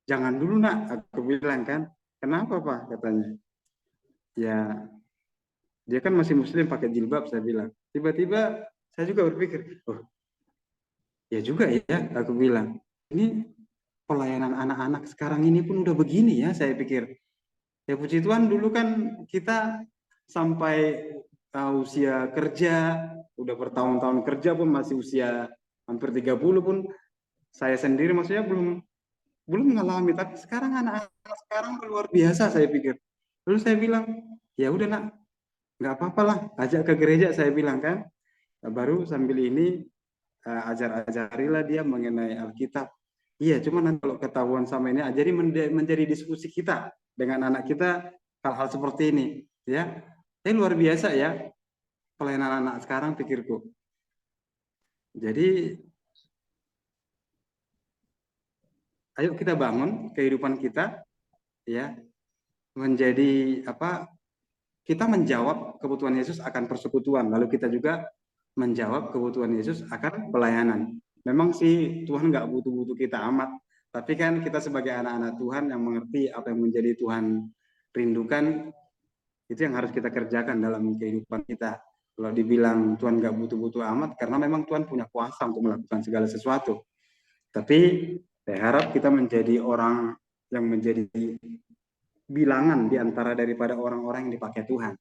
S4: jangan dulu nak," aku bilang kan. "Kenapa Pak?" katanya. "Ya, dia kan masih Muslim pakai jilbab," saya bilang. Tiba-tiba saya juga berpikir, Ya juga ya, aku bilang. Ini pelayanan anak-anak sekarang ini pun udah begini ya, saya pikir. Ya puji Tuhan, dulu kan kita sampai usia kerja, udah bertahun-tahun kerja pun masih usia hampir 30 pun saya sendiri maksudnya belum mengalami. Tapi sekarang anak-anak sekarang luar biasa saya pikir. Lalu saya bilang, ya udah nak, nggak apa-apa lah, ajak ke gereja, saya bilang kan. Nah, baru sambil ini ajar-ajarilah dia mengenai Alkitab. Iya, cuma nanti kalau ketahuan sama ini, jadi menjadi diskusi kita dengan anak kita hal-hal seperti ini, ya. Ini luar biasa ya pelayanan anak sekarang, pikirku. Jadi, ayo kita bangun kehidupan kita, ya, menjadi apa? Kita menjawab kebutuhan Yesus akan persekutuan, lalu kita juga menjawab kebutuhan Yesus akan pelayanan. Memang sih Tuhan nggak butuh-butuh kita amat, tapi kan kita sebagai anak-anak Tuhan yang mengerti apa yang menjadi Tuhan rindukan, itu yang harus kita kerjakan dalam kehidupan kita. Kalau dibilang Tuhan nggak butuh-butuh amat, karena memang Tuhan punya kuasa untuk melakukan segala sesuatu. Tapi saya harap kita menjadi orang yang menjadi bilangan di antara daripada orang-orang yang dipakai Tuhan.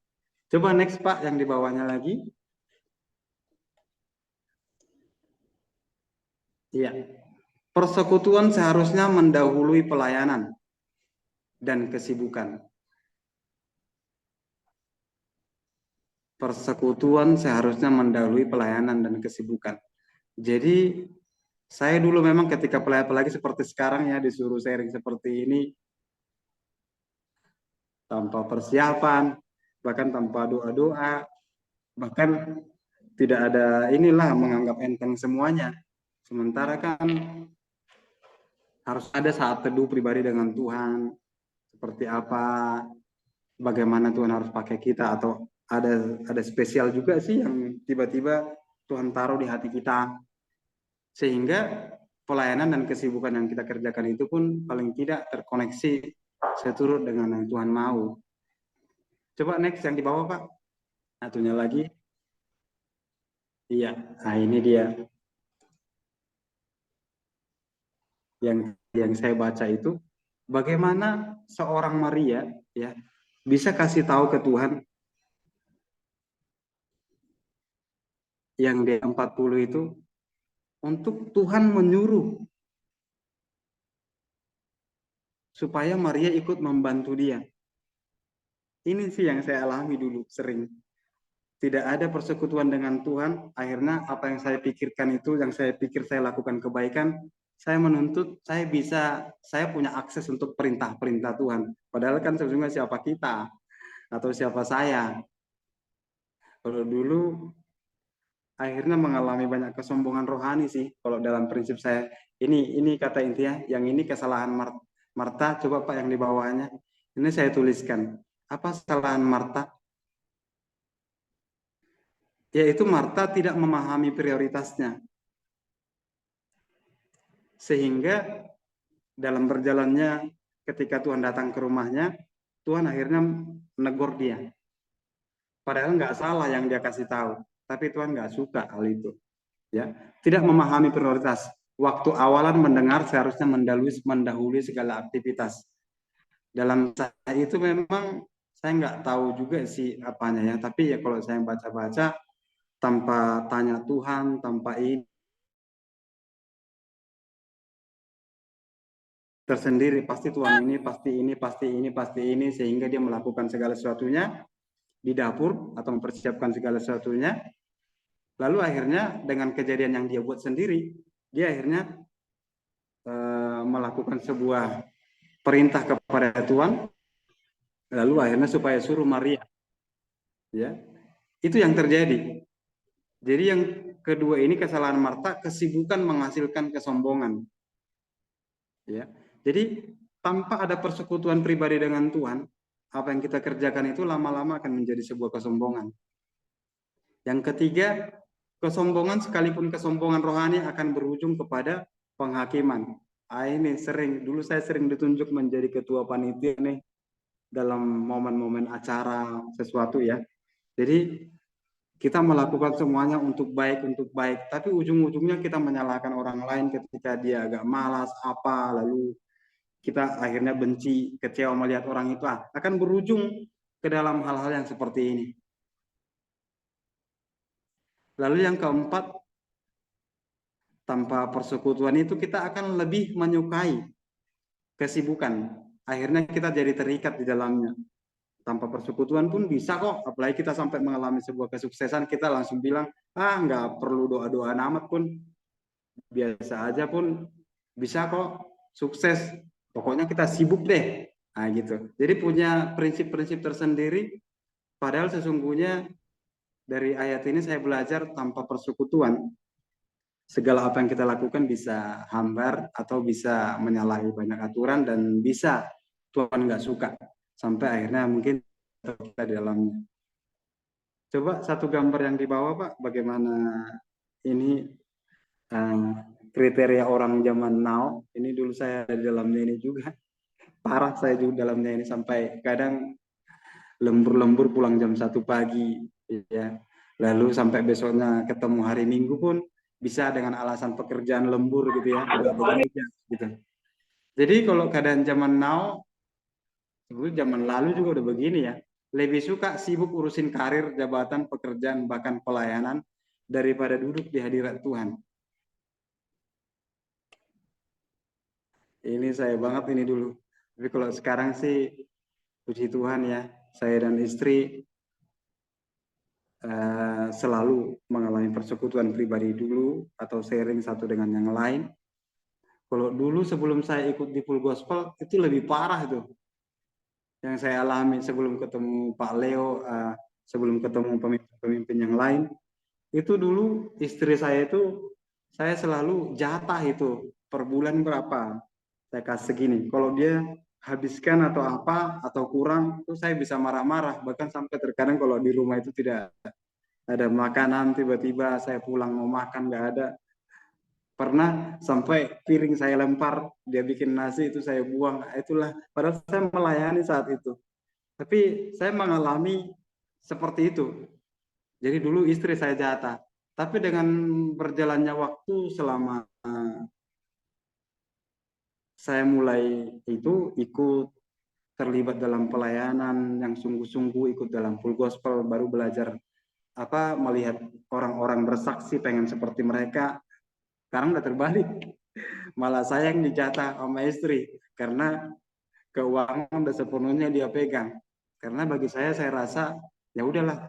S4: Coba next Pak, yang di bawahnya lagi. Iya. Persekutuan seharusnya mendahului pelayanan dan kesibukan. Persekutuan seharusnya mendahului pelayanan dan kesibukan. Jadi saya dulu memang ketika pelayan, apalagi seperti sekarang ya, disuruh sharing seperti ini tanpa persiapan, bahkan tanpa doa-doa, bahkan tidak ada inilah, menganggap enteng semuanya. Sementara kan harus ada saat teduh pribadi dengan Tuhan, seperti apa, bagaimana Tuhan harus pakai kita, atau ada spesial juga sih yang tiba-tiba Tuhan taruh di hati kita, sehingga pelayanan dan kesibukan yang kita kerjakan itu pun paling tidak terkoneksi seturut dengan yang Tuhan mau. Coba next yang di bawah Pak, satunya lagi. Iya, nah ini dia yang saya baca itu, bagaimana seorang Maria ya bisa kasih tahu ke Tuhan yang di 40 itu, untuk Tuhan menyuruh supaya Maria ikut membantu dia. Ini sih yang saya alami dulu sering. Tidak ada persekutuan dengan Tuhan, akhirnya apa yang saya pikirkan itu, yang saya pikir saya lakukan kebaikan, saya menuntut saya punya akses untuk perintah-perintah Tuhan. Padahal kan sesungguhnya siapa kita atau siapa saya. Kalau dulu akhirnya mengalami banyak kesombongan rohani sih. Kalau dalam prinsip saya, ini kata intinya, yang ini kesalahan Marta. Coba Pak yang di bawahnya, ini saya tuliskan. Apa kesalahan Marta? Yaitu Marta tidak memahami prioritasnya. Sehingga dalam berjalannya ketika Tuhan datang ke rumahnya, Tuhan akhirnya menegur dia. Padahal nggak salah yang dia kasih tahu, tapi Tuhan nggak suka hal itu. Ya, tidak memahami prioritas. Waktu awalan mendengar seharusnya mendahului segala aktivitas. Dalam saya itu memang saya nggak tahu juga sih apanya ya, tapi ya kalau saya baca-baca tanpa tanya Tuhan, tanpa ini tersendiri, pasti Tuhan ini, pasti ini, sehingga dia melakukan segala sesuatunya di dapur atau mempersiapkan segala sesuatunya. Lalu akhirnya dengan kejadian yang dia buat sendiri, dia akhirnya melakukan sebuah perintah kepada Tuhan, lalu akhirnya supaya suruh Maria. Ya, itu yang terjadi. Jadi yang kedua ini kesalahan Marta, kesibukan menghasilkan kesombongan. Ya, jadi tanpa ada persekutuan pribadi dengan Tuhan, apa yang kita kerjakan itu lama-lama akan menjadi sebuah kesombongan. Yang ketiga, kesombongan sekalipun kesombongan rohani akan berujung kepada penghakiman. Ini sering, dulu saya sering ditunjuk menjadi ketua panitia nih dalam momen-momen acara sesuatu ya. Jadi kita melakukan semuanya untuk baik, tapi ujung-ujungnya kita menyalahkan orang lain ketika dia agak malas apa, lalu kita akhirnya benci, kecewa melihat orang itu, akan berujung ke dalam hal-hal yang seperti ini. Lalu yang keempat, tanpa persekutuan itu kita akan lebih menyukai kesibukan. Akhirnya kita jadi terikat di dalamnya. Tanpa persekutuan pun bisa kok, apalagi kita sampai mengalami sebuah kesuksesan, kita langsung bilang, nggak perlu doa-doa amat pun, biasa aja pun bisa kok sukses. Pokoknya kita sibuk deh. Nah, gitu. Jadi punya prinsip-prinsip tersendiri, padahal sesungguhnya dari ayat ini saya belajar tanpa persekutuan, segala apa yang kita lakukan bisa hambar atau bisa menyalahi banyak aturan dan bisa Tuhan nggak suka. Sampai akhirnya mungkin kita di dalamnya. Coba satu gambar yang di bawah Pak, bagaimana ini kriteria orang zaman now. Ini dulu saya di dalamnya ini juga. Parah saya juga dalamnya ini, sampai kadang lembur-lembur pulang jam 1 pagi. Ya. Lalu sampai besoknya ketemu hari Minggu pun bisa dengan alasan pekerjaan lembur gitu ya. Gitu. Jadi kalau keadaan zaman now, zaman lalu juga udah begini ya, lebih suka sibuk urusin karir, jabatan, pekerjaan, bahkan pelayanan daripada duduk di hadirat Tuhan. Ini saya banget ini dulu. Tapi kalau sekarang sih puji Tuhan ya, saya dan istri selalu mengalami persekutuan pribadi dulu atau sharing satu dengan yang lain. Kalau dulu sebelum saya ikut di Full Gospel itu lebih parah itu. Yang saya alami sebelum ketemu Pak Leo, sebelum ketemu pemimpin-pemimpin yang lain, itu dulu istri saya itu, saya selalu jatah itu per bulan berapa, saya kasih segini. Kalau dia habiskan atau apa atau kurang, itu saya bisa marah-marah. Bahkan sampai terkadang kalau di rumah itu tidak ada makanan, tiba-tiba saya pulang mau makan nggak ada. Pernah sampai piring saya lempar, dia bikin nasi itu saya buang. Itulah, padahal saya melayani saat itu. Tapi saya mengalami seperti itu. Jadi dulu istri saya jatah. Tapi dengan berjalannya waktu selama saya mulai itu ikut terlibat dalam pelayanan yang sungguh-sungguh, ikut dalam Full Gospel, baru belajar melihat orang-orang bersaksi pengen seperti mereka. Sekarang udah terbalik. Malah saya yang dijatah sama istri karena keuangan udah sepenuhnya dia pegang. Karena bagi saya rasa ya udahlah,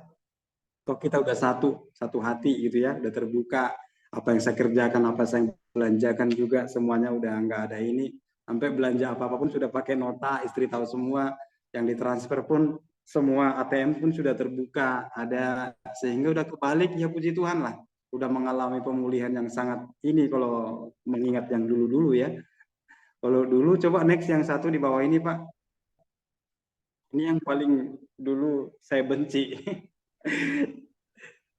S4: toh kita udah satu hati gitu ya, udah terbuka. Apa yang saya kerjakan, apa yang saya belanjakan juga semuanya udah nggak ada ini. Sampai belanja apa-apa pun sudah pakai nota, istri tahu semua. Yang ditransfer pun semua ATM pun sudah terbuka, ada, sehingga udah kebalik ya, puji Tuhan lah. Udah mengalami pemulihan yang sangat ini kalau mengingat yang dulu-dulu ya. Kalau dulu, coba next yang satu di bawah ini Pak. Ini yang paling dulu saya benci.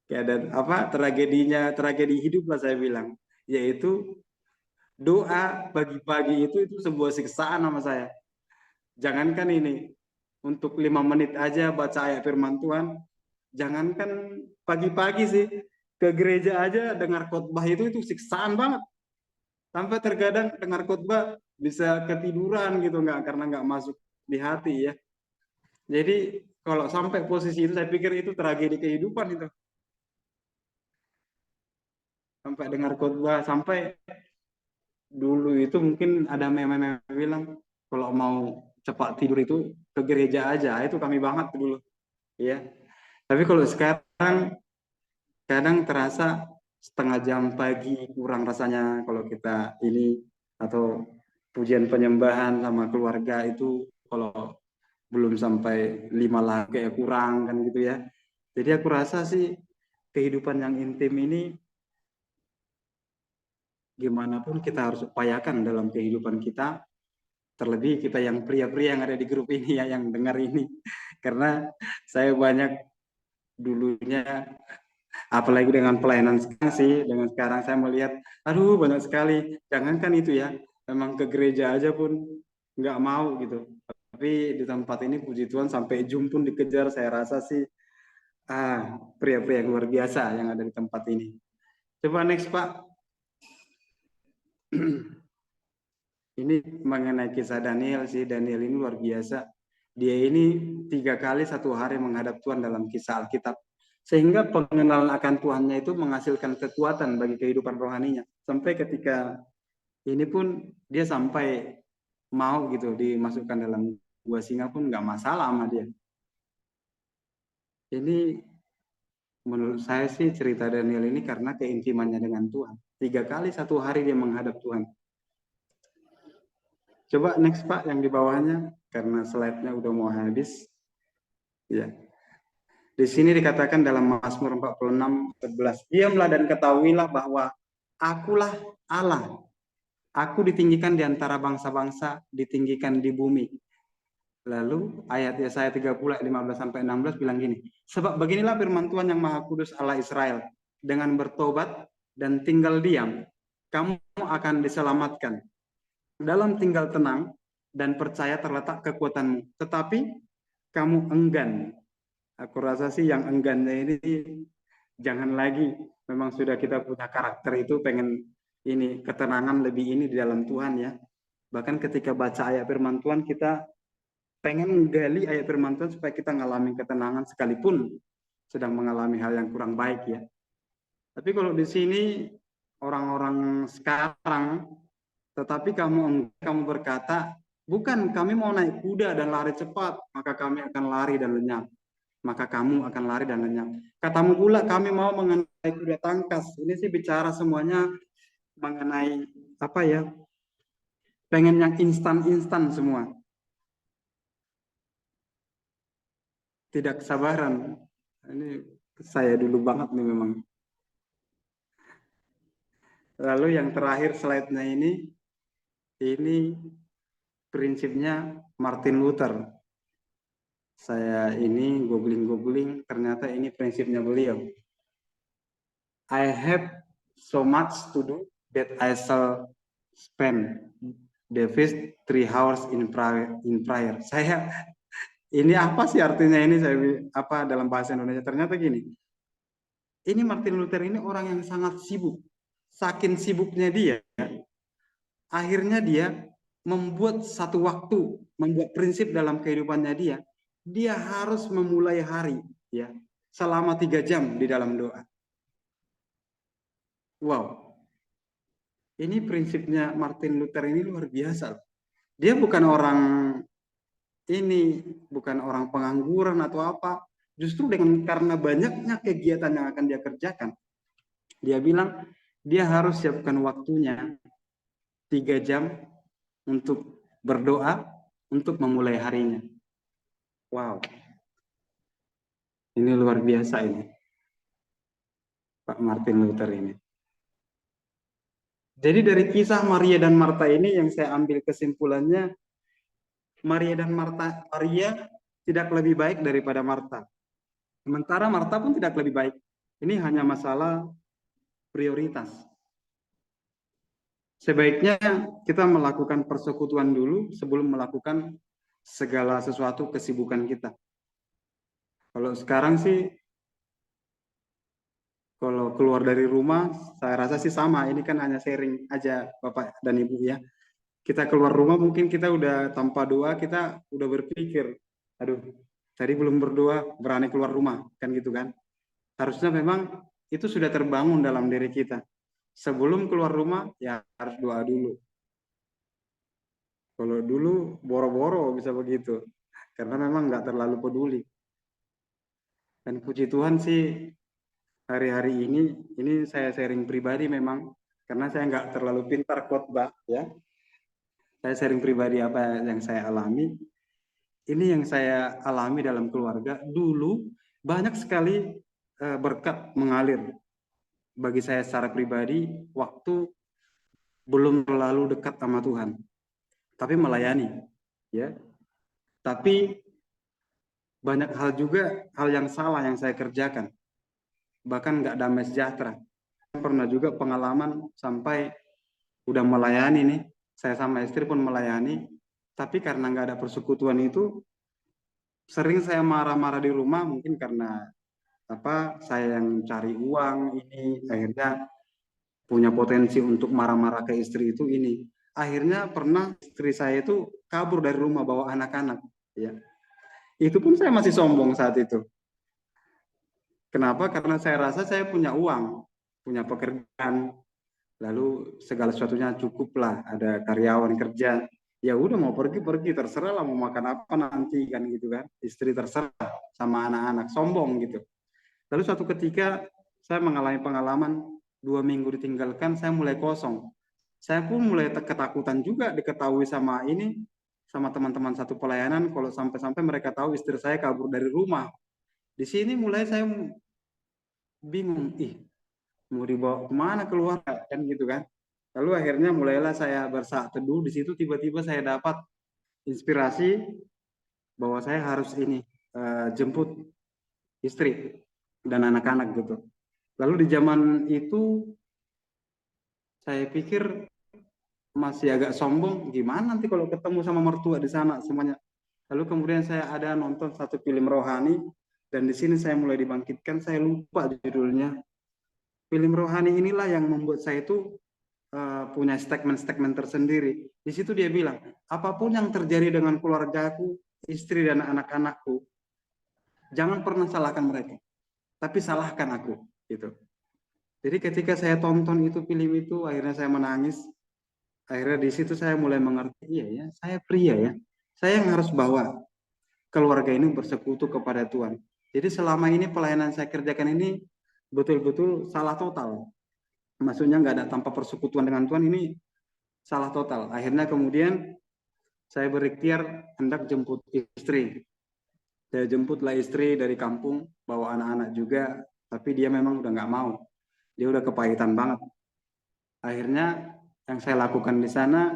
S4: Dan tragedi hidup lah saya bilang, yaitu doa pagi-pagi itu sebuah siksaan sama saya. Jangankan ini untuk 5 menit aja baca ayat firman Tuhan, jangankan pagi-pagi sih, ke gereja aja dengar khotbah itu siksaan banget. Sampai terkadang dengar khotbah bisa ketiduran gitu, karena nggak masuk di hati ya. Jadi kalau sampai posisi itu, saya pikir itu tragedi kehidupan itu. Sampai dengar khotbah, sampai dulu itu mungkin ada meme bilang kalau mau cepat tidur itu ke gereja aja, itu kami banget dulu ya. Tapi kalau sekarang kadang terasa setengah jam pagi kurang rasanya kalau kita ini, atau pujian penyembahan sama keluarga itu kalau belum sampai 5 lagu ya kurang kan gitu ya. Jadi aku rasa sih kehidupan yang intim ini gimana pun kita harus upayakan dalam kehidupan kita, terlebih kita yang pria-pria yang ada di grup ini ya, yang dengar ini. Karena saya banyak dulunya, apalagi dengan pelayanan sekarang sih, dengan sekarang saya melihat, aduh banyak sekali, jangankan itu ya, memang ke gereja aja pun nggak mau gitu. Tapi di tempat ini puji Tuhan sampai Zoom pun dikejar, saya rasa sih Pria-pria yang luar biasa yang ada di tempat ini. Coba next, Pak. Ini mengenai kisah Daniel sih. Daniel ini luar biasa. Dia ini 3 kali 1 hari menghadap Tuhan dalam kisah Alkitab. Sehingga pengenalan akan Tuhannya itu menghasilkan kekuatan bagi kehidupan rohaninya. Sampai ketika ini pun dia sampai mau gitu dimasukkan dalam gua singa pun nggak masalah sama dia. Ini menurut saya sih cerita Daniel ini karena keintimannya dengan Tuhan. 3 kali 1 hari dia menghadap Tuhan. Coba next, Pak, yang di bawahnya, karena slide-nya udah mau habis. Ya. Di sini dikatakan dalam Mazmur 46:14, diamlah dan ketahuilah bahwa akulah Allah. Aku ditinggikan di antara bangsa-bangsa, ditinggikan di bumi. Lalu ayat Yesaya 30 15-16 bilang gini, sebab beginilah firman Tuhan yang Maha Kudus Allah Israel, dengan bertobat dan tinggal diam, kamu akan diselamatkan. Dalam tinggal tenang dan percaya terletak kekuatanmu, tetapi kamu enggan. Aku rasa sih yang enggannya ini jangan lagi. Memang sudah kita punya karakter itu pengen ini ketenangan lebih ini di dalam Tuhan ya. Bahkan ketika baca ayat firman Tuhan kita pengen menggali ayat firman Tuhan supaya kita mengalami ketenangan sekalipun sedang mengalami hal yang kurang baik ya. Tapi kalau di sini orang-orang sekarang, tetapi kamu berkata, bukan, kami mau naik kuda dan lari cepat, maka kami akan lari dan lenyap. Maka kamu akan lari dan lenyap. Katamu pula, kami mau mengenai kuda tangkas. Ini sih bicara semuanya mengenai apa ya? Pengen yang instan-instan semua. Tidak kesabaran. Ini saya dulu banget nih memang. Lalu yang terakhir slide-nya ini prinsipnya Martin Luther. Saya ini googling, ternyata ini prinsipnya beliau. I have so much to do that I shall spend the first 3 hours in prayer. Saya ini apa sih artinya ini saya apa dalam bahasa Indonesia? Ternyata gini. Ini Martin Luther ini orang yang sangat sibuk. Saking sibuknya dia, akhirnya dia membuat satu waktu, membuat prinsip dalam kehidupannya dia harus memulai hari ya selama 3 jam di dalam doa. Wow, ini prinsipnya Martin Luther ini luar biasa. Dia bukan orang pengangguran atau apa. Justru karena banyaknya kegiatan yang akan dia kerjakan, dia bilang dia harus siapkan waktunya 3 jam untuk berdoa, untuk memulai harinya. Wow. Ini luar biasa ini. Pak Martin Luther ini. Jadi dari kisah Maria dan Marta ini yang saya ambil kesimpulannya, Maria tidak lebih baik daripada Marta. Sementara Marta pun tidak lebih baik. Ini hanya masalah prioritas. Sebaiknya kita melakukan persekutuan dulu sebelum melakukan segala sesuatu kesibukan kita. Kalau sekarang sih, kalau keluar dari rumah, saya rasa sih sama. Ini kan hanya sharing aja Bapak dan Ibu ya. Kita keluar rumah mungkin kita udah tanpa doa, kita udah berpikir, aduh, tadi belum berdoa, berani keluar rumah, kan gitu kan. Harusnya memang itu sudah terbangun dalam diri kita. Sebelum keluar rumah, ya harus doa dulu. Kalau dulu boro-boro bisa begitu, karena memang nggak terlalu peduli. Dan puji Tuhan sih, hari-hari ini saya sharing pribadi memang, karena saya nggak terlalu pintar khotbah, ya. Saya sharing pribadi apa yang saya alami. Ini yang saya alami dalam keluarga. Dulu banyak sekali berkat mengalir bagi saya secara pribadi waktu belum terlalu dekat sama Tuhan, tapi melayani, ya. Tapi banyak hal juga hal yang salah yang saya kerjakan, bahkan nggak damai sejahtera. Pernah juga pengalaman sampai udah melayani nih, saya sama istri pun melayani, tapi karena nggak ada persekutuan itu, sering saya marah-marah di rumah, mungkin karena saya yang cari uang ini, akhirnya punya potensi untuk marah-marah ke istri itu ini. Akhirnya pernah istri saya itu kabur dari rumah bawa anak-anak, ya. Itu pun saya masih sombong saat itu. Kenapa? Karena saya rasa saya punya uang, punya pekerjaan, lalu segala sesuatunya cukup lah, ada karyawan kerja. Ya udah mau pergi terserah lah, mau makan apa nanti kan gitu kan. Istri terserah sama anak-anak, sombong gitu. Lalu suatu ketika saya mengalami pengalaman 2 minggu ditinggalkan, saya mulai kosong. Saya pun mulai ketakutan juga diketahui sama teman-teman satu pelayanan kalau sampai-sampai mereka tahu istri saya kabur dari rumah. Di sini mulai saya bingung, mau dibawa kemana keluar kan gitu kan. Lalu akhirnya mulailah saya bersaat teduh. Di situ tiba-tiba saya dapat inspirasi bahwa saya harus jemput istri dan anak-anak gitu. Lalu di zaman itu saya pikir masih agak sombong, gimana nanti kalau ketemu sama mertua di sana semuanya. Lalu kemudian saya ada nonton satu film rohani dan di sini saya mulai dibangkitkan. Saya lupa judulnya. Film rohani inilah yang membuat saya itu punya statement-statement tersendiri. Di situ dia bilang, apapun yang terjadi dengan keluargaku, istri dan anak-anakku, jangan pernah salahkan mereka, tapi salahkan aku. Gitu. Jadi ketika saya tonton itu film itu, akhirnya saya menangis. Akhirnya di situ saya mulai mengerti, iya ya, saya pria ya. Saya yang harus bawa keluarga ini bersekutu kepada Tuhan. Jadi selama ini pelayanan saya kerjakan ini betul-betul salah total. Maksudnya nggak ada tanpa persekutuan dengan Tuhan, ini salah total. Akhirnya kemudian saya berikhtiar hendak jemput istri. Saya jemputlah istri dari kampung, bawa anak-anak juga, tapi dia memang udah nggak mau. Dia udah kepahitan banget. Akhirnya yang saya lakukan di sana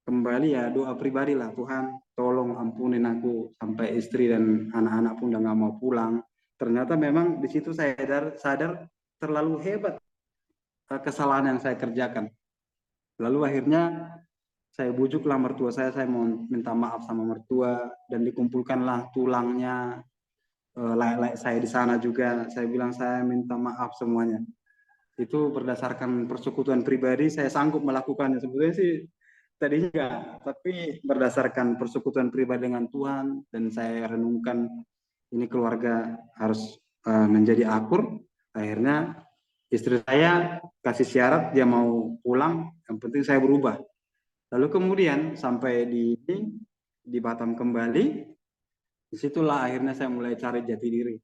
S4: kembali ya doa pribadi lah, Tuhan tolong ampunin aku sampai istri dan anak-anak pun udah nggak mau pulang. Ternyata memang di situ saya sadar terlalu hebat kesalahan yang saya kerjakan. Lalu akhirnya saya bujuklah mertua saya mau minta maaf sama mertua dan dikumpulkanlah tulangnya, layak-layak saya di sana juga. Saya bilang saya minta maaf semuanya. Itu berdasarkan persekutuan pribadi saya sanggup melakukannya. Sebetulnya sih tadinya enggak, tapi berdasarkan persekutuan pribadi dengan Tuhan dan saya renungkan ini keluarga harus menjadi akur. Akhirnya istri saya kasih syarat dia mau pulang, yang penting saya berubah. Lalu kemudian sampai di Batam kembali, disitulah akhirnya saya mulai cari jati diri.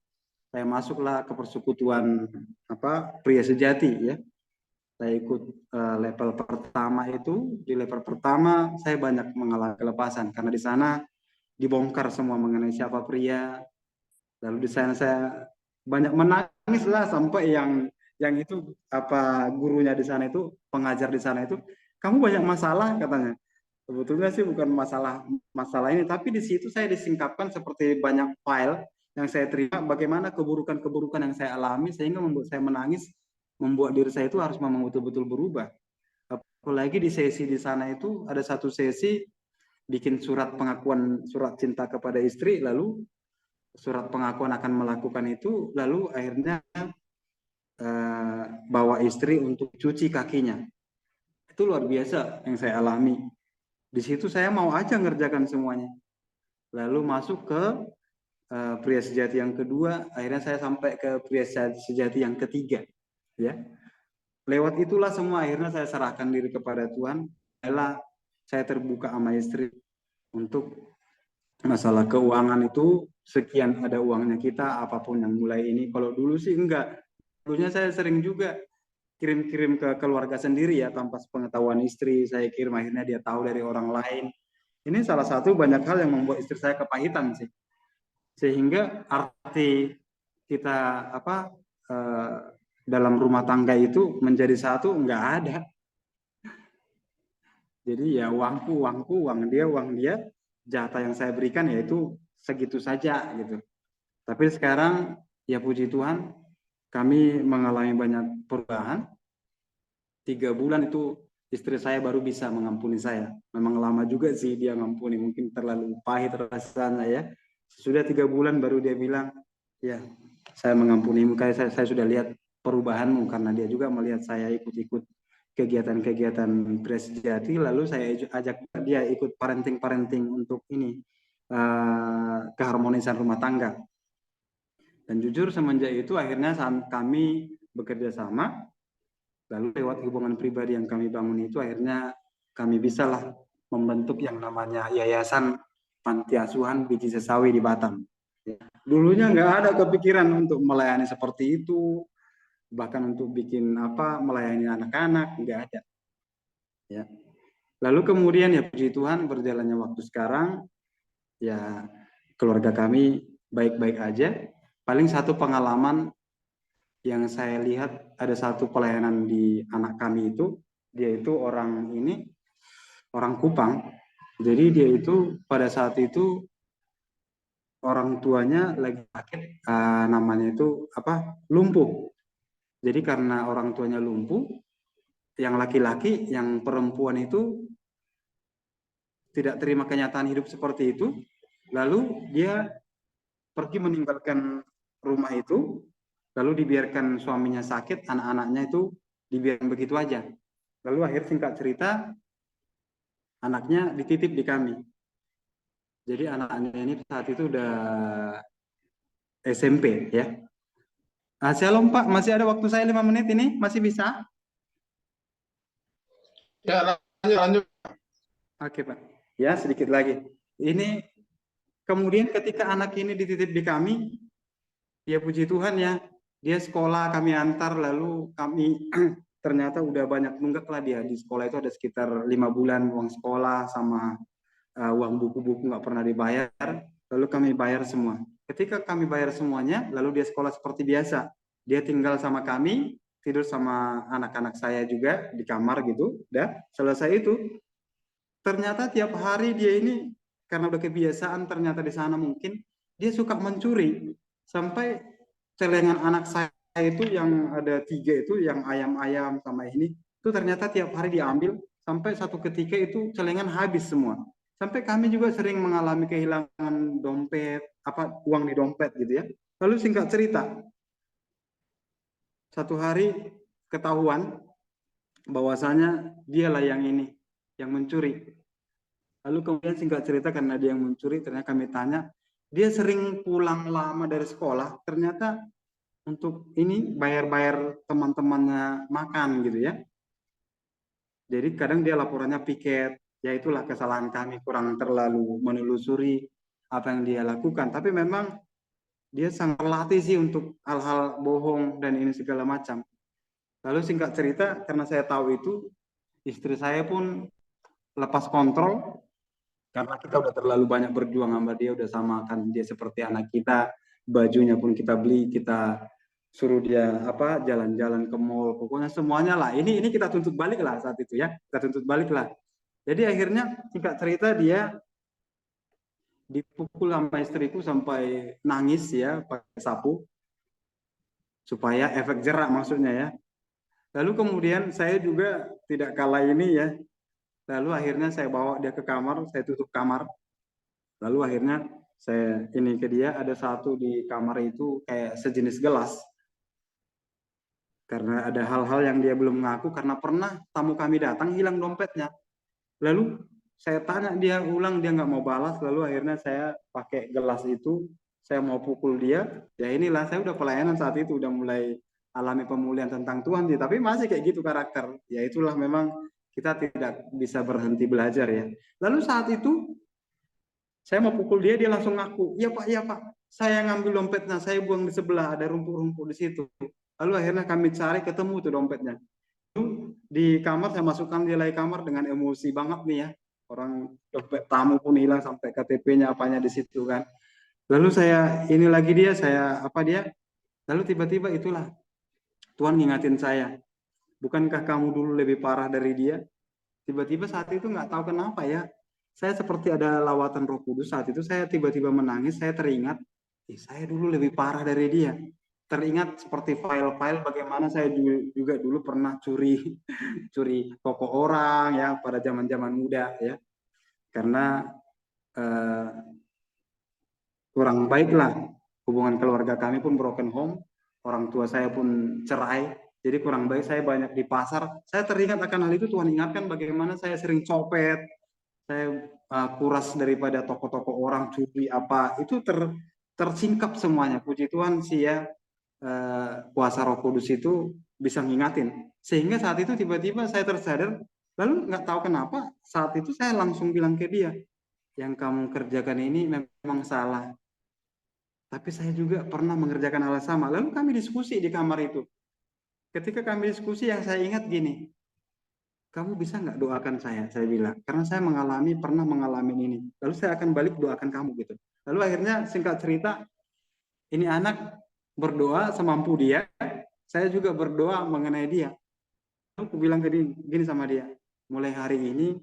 S4: Saya masuklah ke persekutuan pria sejati ya. Saya ikut level pertama itu. Di level pertama saya banyak mengalami kelepasan karena di sana dibongkar semua mengenai siapa pria. Lalu di sana saya banyak menangis lah sampai yang itu gurunya di sana itu, pengajar di sana itu, kamu banyak masalah katanya. Sebetulnya sih bukan masalah ini, tapi di situ saya disingkapkan seperti banyak file yang saya terima, bagaimana keburukan-keburukan yang saya alami sehingga membuat saya menangis, membuat diri saya itu harus memang betul-betul berubah. Apalagi di sesi di sana itu ada satu sesi bikin surat pengakuan, surat cinta kepada istri, lalu surat pengakuan akan melakukan itu, lalu akhirnya bawa istri untuk cuci kakinya. Itu luar biasa yang saya alami. Di situ saya mau aja ngerjakan semuanya. Lalu masuk ke pria sejati yang kedua, akhirnya saya sampai ke pria sejati yang ketiga. Ya, lewat itulah semua akhirnya saya serahkan diri kepada Tuhan. Saya terbuka sama istri untuk masalah keuangan itu, sekian ada uangnya kita, apapun yang mulai ini. Kalau dulu sih enggak. Dulunya saya sering juga kirim-kirim ke keluarga sendiri ya, tanpa sepengetahuan istri. Saya kirim, akhirnya dia tahu dari orang lain. Ini salah satu banyak hal yang membuat istri saya kepahitan sih. Sehingga arti kita dalam rumah tangga itu menjadi satu enggak ada. Jadi ya uangku, uang dia, jatah yang saya berikan yaitu segitu saja gitu. Tapi sekarang ya puji Tuhan kami mengalami banyak perubahan. 3 bulan itu istri saya baru bisa mengampuni saya. Memang lama juga sih dia mengampuni, mungkin terlalu pahit rasanya ya. Sudah 3 bulan baru dia bilang, ya saya mengampunimu, kayak saya sudah lihat perubahanmu, karena dia juga melihat saya ikut-ikut kegiatan-kegiatan Grace Sejati, lalu saya ajak dia ikut parenting untuk ini keharmonisan rumah tangga. Dan jujur semenjak itu akhirnya kami bekerja sama, lalu lewat hubungan pribadi yang kami bangun itu akhirnya kami bisalah membentuk yang namanya Yayasan Panti Asuhan Biji Sesawi di Batam. Dulunya nggak ada kepikiran untuk melayani seperti itu, bahkan untuk bikin melayani anak-anak, nggak ada. Ya. Lalu kemudian ya puji Tuhan berjalannya waktu sekarang, ya keluarga kami baik-baik aja. Paling satu pengalaman yang saya lihat, ada satu pelayanan di anak kami itu, dia itu orang Kupang. Jadi dia itu pada saat itu orang tuanya lagi sakit, namanya itu lumpuh. Jadi karena orang tuanya lumpuh, yang laki-laki, yang perempuan itu tidak terima kenyataan hidup seperti itu, lalu dia pergi meninggalkan rumah itu, lalu dibiarkan suaminya sakit, anak-anaknya itu dibiarkan begitu aja. Lalu akhir singkat cerita, anaknya dititip di kami. Jadi anaknya ini saat itu udah SMP ya. Shalom Pak, masih ada waktu saya 5 menit ini, masih bisa?
S3: Ya, lanjut.
S4: Oke Pak, ya sedikit lagi. Ini kemudian ketika anak ini dititip di kami, ya puji Tuhan ya, dia sekolah kami antar, lalu kami ternyata udah banyak nunggak lah dia. Di sekolah itu ada sekitar 5 bulan uang sekolah sama uang buku-buku nggak pernah dibayar, lalu kami bayar semua. Ketika kami bayar semuanya, lalu dia sekolah seperti biasa. Dia tinggal sama kami, tidur sama anak-anak saya juga di kamar gitu. Udah selesai itu, ternyata tiap hari dia ini, karena udah kebiasaan ternyata di sana mungkin, dia suka mencuri. Sampai celengan anak saya itu yang ada 3 itu, yang ayam-ayam sama ini, itu ternyata tiap hari diambil, sampai satu ketika itu celengan habis semua. Sampai kami juga sering mengalami kehilangan dompet, uang di dompet gitu ya. Lalu singkat cerita, satu hari ketahuan bahwasanya dialah yang mencuri. Lalu kemudian singkat cerita karena dia yang mencuri, ternyata kami tanya, dia sering pulang lama dari sekolah, ternyata untuk ini bayar-bayar teman-temannya makan gitu ya. Jadi kadang dia laporannya piket, ya itulah kesalahan kami, kurang terlalu menelusuri apa yang dia lakukan. Tapi memang dia sangat latih sih untuk hal-hal bohong dan ini segala macam. Lalu singkat cerita, karena saya tahu itu, istri saya pun lepas kontrol, karena kita udah terlalu banyak berjuang sama dia, udah samakan dia seperti anak kita, bajunya pun kita beli, kita suruh dia jalan-jalan ke mall, pokoknya semuanya lah. Ini kita tuntut balik lah saat itu ya, kita tuntut balik lah. Jadi akhirnya singkat cerita dia dipukul sama istriku sampai nangis ya, pakai sapu, supaya efek jerak maksudnya ya. Lalu kemudian saya juga tidak kalah ini ya. Lalu akhirnya saya bawa dia ke kamar, saya tutup kamar. Lalu akhirnya saya ini ke dia, ada satu di kamar itu kayak sejenis gelas. Karena ada hal-hal yang dia belum ngaku, karena pernah tamu kami datang hilang dompetnya. Lalu saya tanya dia ulang, dia nggak mau balas. Lalu akhirnya saya pakai gelas itu, saya mau pukul dia. Ya inilah, saya udah pelayanan saat itu, udah mulai alami pemulihan tentang Tuhan, tapi masih kayak gitu karakter. Ya itulah memang kita tidak bisa berhenti belajar ya. Lalu saat itu saya mau pukul dia, dia langsung ngaku, iya Pak, saya ngambil dompetnya, saya buang di sebelah, ada rumput-rumput di situ. Lalu akhirnya kami cari, ketemu tuh dompetnya. Di kamar saya masukkan dia lagi kamar dengan emosi banget nih ya. Orang dompet tamu pun hilang, sampai KTP-nya apanya di situ kan. Lalu saya ini lagi dia, lalu tiba-tiba itulah Tuhan ngingatin saya, bukankah kamu dulu lebih parah dari dia? Tiba-tiba saat itu nggak tahu kenapa ya, saya seperti ada lawatan Roh Kudus. Saat itu saya tiba-tiba menangis, saya teringat, saya dulu lebih parah dari dia. Teringat seperti file-file bagaimana saya juga dulu pernah curi toko orang ya pada zaman-zaman muda ya, karena kurang baik lah hubungan keluarga kami pun broken home, orang tua saya pun cerai, jadi kurang baik saya banyak di pasar. Saya teringat akan hal itu, Tuhan ingatkan bagaimana saya sering copet, saya kuras daripada toko-toko orang, curi apa, itu tersingkap semuanya. Puji Tuhan sih ya, kuasa Roh Kudus itu bisa ngingatin. Sehingga saat itu tiba-tiba saya tersadar, lalu nggak tahu kenapa saat itu saya langsung bilang ke dia, yang kamu kerjakan ini memang salah. Tapi saya juga pernah mengerjakan hal sama. Lalu kami diskusi di kamar itu. Ketika kami diskusi, yang saya ingat gini, kamu bisa nggak doakan saya bilang, karena saya pernah mengalami ini. Lalu saya akan balik doakan kamu gitu. Lalu akhirnya singkat cerita, ini anak berdoa semampu dia, saya juga berdoa mengenai dia. Lalu aku bilang gini sama dia, mulai hari ini,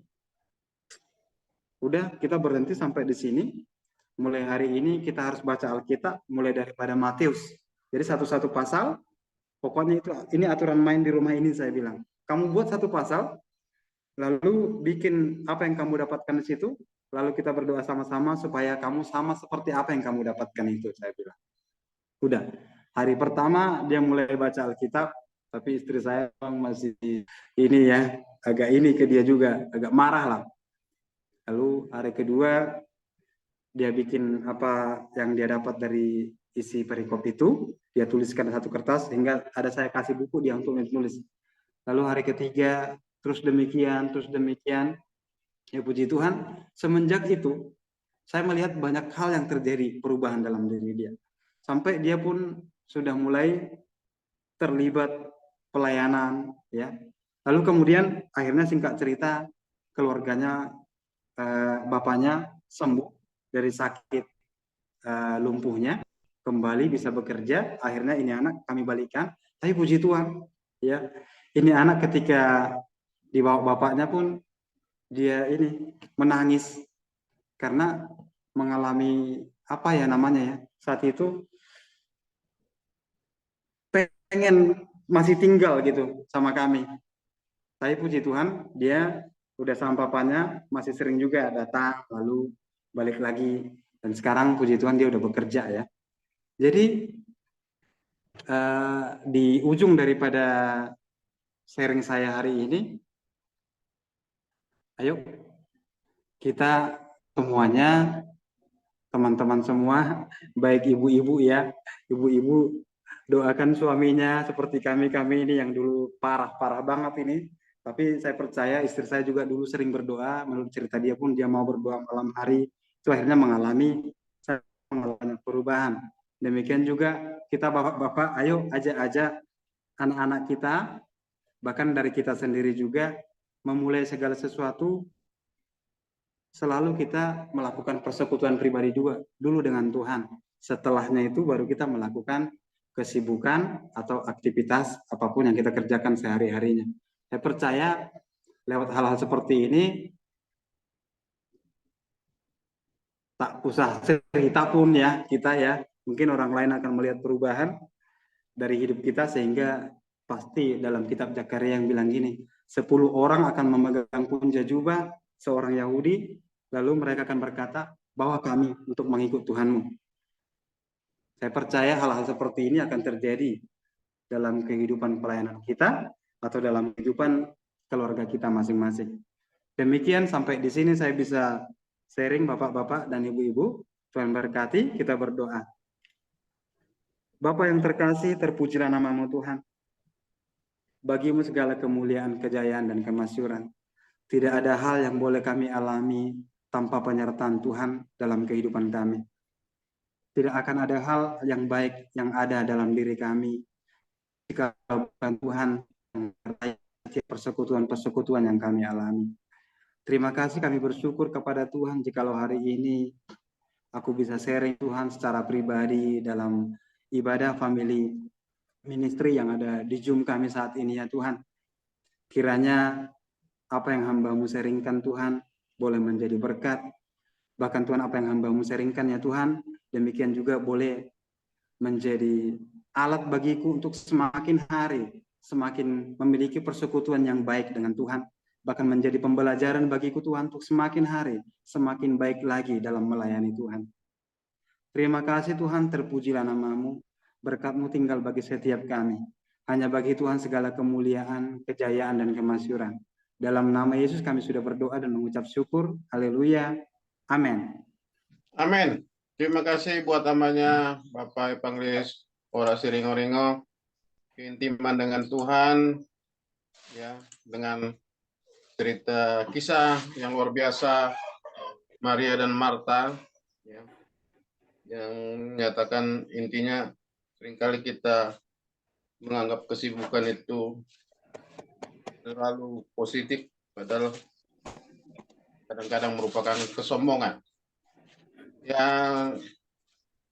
S4: udah kita berhenti sampai di sini. Mulai hari ini kita harus baca Alkitab, mulai daripada Matius. Jadi satu-satu pasal, pokoknya ini aturan main di rumah ini, saya bilang. Kamu buat satu pasal, lalu bikin apa yang kamu dapatkan di situ, lalu kita berdoa sama-sama supaya kamu sama seperti apa yang kamu dapatkan itu, saya bilang. Udah, hari pertama dia mulai baca Alkitab, tapi istri saya masih ini ya, agak ini ke dia juga, agak marah lah. Lalu hari kedua, dia bikin apa yang dia dapat dari isi perikop itu, dia tuliskan satu kertas, sehingga ada saya kasih buku dia untuk menulis. Lalu hari ketiga, terus demikian, ya puji Tuhan, semenjak itu, saya melihat banyak hal yang terjadi, perubahan dalam diri dia. Sampai dia pun sudah mulai terlibat pelayanan, ya. Lalu kemudian, akhirnya singkat cerita, keluarganya, bapaknya sembuh dari sakit lumpuhnya, kembali bisa bekerja. Akhirnya ini anak kami balikan. Tapi puji Tuhan, ya, ini anak ketika dibawa bapaknya pun dia ini menangis karena mengalami apa ya namanya ya, saat itu pengen masih tinggal gitu sama kami. Tapi puji Tuhan dia udah sama papanya, masih sering juga datang lalu balik lagi. Dan sekarang puji Tuhan dia udah bekerja ya. Jadi di ujung daripada sharing saya hari ini, ayo kita semuanya, teman-teman semua, baik ibu-ibu ya, ibu-ibu doakan suaminya seperti kami ini yang dulu parah banget ini. Tapi saya percaya istri saya juga dulu sering berdoa, menurut cerita dia pun dia mau berdoa malam hari, itu akhirnya mengalami perubahan. Demikian juga kita bapak-bapak, ayo ajak anak-anak kita, bahkan dari kita sendiri juga, memulai segala sesuatu, selalu kita melakukan persekutuan pribadi juga, dulu dengan Tuhan. Setelahnya itu baru kita melakukan kesibukan atau aktivitas apapun yang kita kerjakan sehari-harinya. Saya percaya lewat hal-hal seperti ini, tak usah cerita pun ya, kita ya, mungkin orang lain akan melihat perubahan dari hidup kita, sehingga pasti dalam kitab Zakaria yang bilang gini, 10 orang akan memegang punja jubah seorang Yahudi, lalu mereka akan berkata, bawa kami untuk mengikut Tuhanmu. Saya percaya hal-hal seperti ini akan terjadi dalam kehidupan pelayanan kita atau dalam kehidupan keluarga kita masing-masing. Demikian sampai di sini saya bisa sharing bapak-bapak dan ibu-ibu. Tuhan berkati, kita berdoa. Bapa yang terkasih, terpujilah namamu Tuhan. Bagimu segala kemuliaan, kejayaan, dan kemasyuran. Tidak ada hal yang boleh kami alami tanpa penyertaan Tuhan dalam kehidupan kami. Tidak akan ada hal yang baik yang ada dalam diri kami jika bukan Tuhan yang persekutuan-persekutuan yang kami alami. Terima kasih, kami bersyukur kepada Tuhan jikalau hari ini aku bisa sharing Tuhan secara pribadi dalam ibadah family ministry yang ada di Zoom kami saat ini ya Tuhan. Kiranya apa yang hamba-Mu sharingkan Tuhan boleh menjadi berkat. Bahkan Tuhan, apa yang hamba-Mu sharingkan ya Tuhan, demikian juga boleh menjadi alat bagiku untuk semakin hari, semakin memiliki persekutuan yang baik dengan Tuhan. Bahkan menjadi pembelajaran bagiku Tuhan untuk semakin hari, semakin baik lagi dalam melayani Tuhan. Terima kasih Tuhan, terpujilah nama-Mu. Berkat-Mu tinggal bagi setiap kami. Hanya bagi Tuhan segala kemuliaan, kejayaan, dan kemasyuran. Dalam nama Yesus kami sudah berdoa dan mengucap syukur. Haleluya. Amin.
S3: Amin. Terima kasih buat namanya Bapak Evangelis Orasi Ringo-Ringo. Keintiman dengan Tuhan, ya, dengan cerita kisah yang luar biasa Maria dan Marta, ya, yang menyatakan intinya seringkali kita menganggap kesibukan itu terlalu positif, padahal kadang-kadang merupakan kesombongan. Yang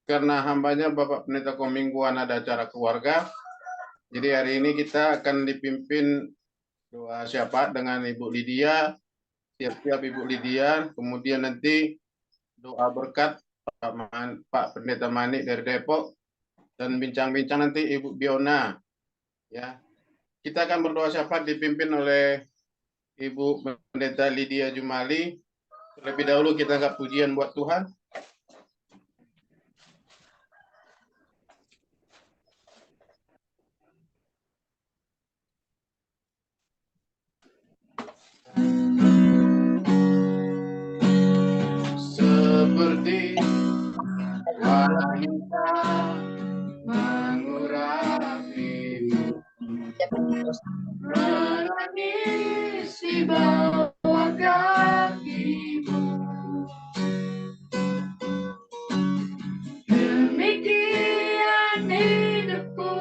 S3: karena hambanya Bapak Pendeta Komingguan ada acara keluarga, jadi hari ini kita akan dipimpin doa syafaat dengan Ibu Lydia, siap-siap Ibu Lydia, kemudian nanti doa berkat Pak Pendeta Manik dari Depok, dan bincang-bincang nanti Ibu Biona. Ya, kita akan berdoa syafaat dipimpin oleh Ibu Pendeta Lydia Jumali. Terlebih dahulu kita angkat pujian buat Tuhan. Seperti wanita mengurapimu, menangis di bawah kakimu. Demikian hidupku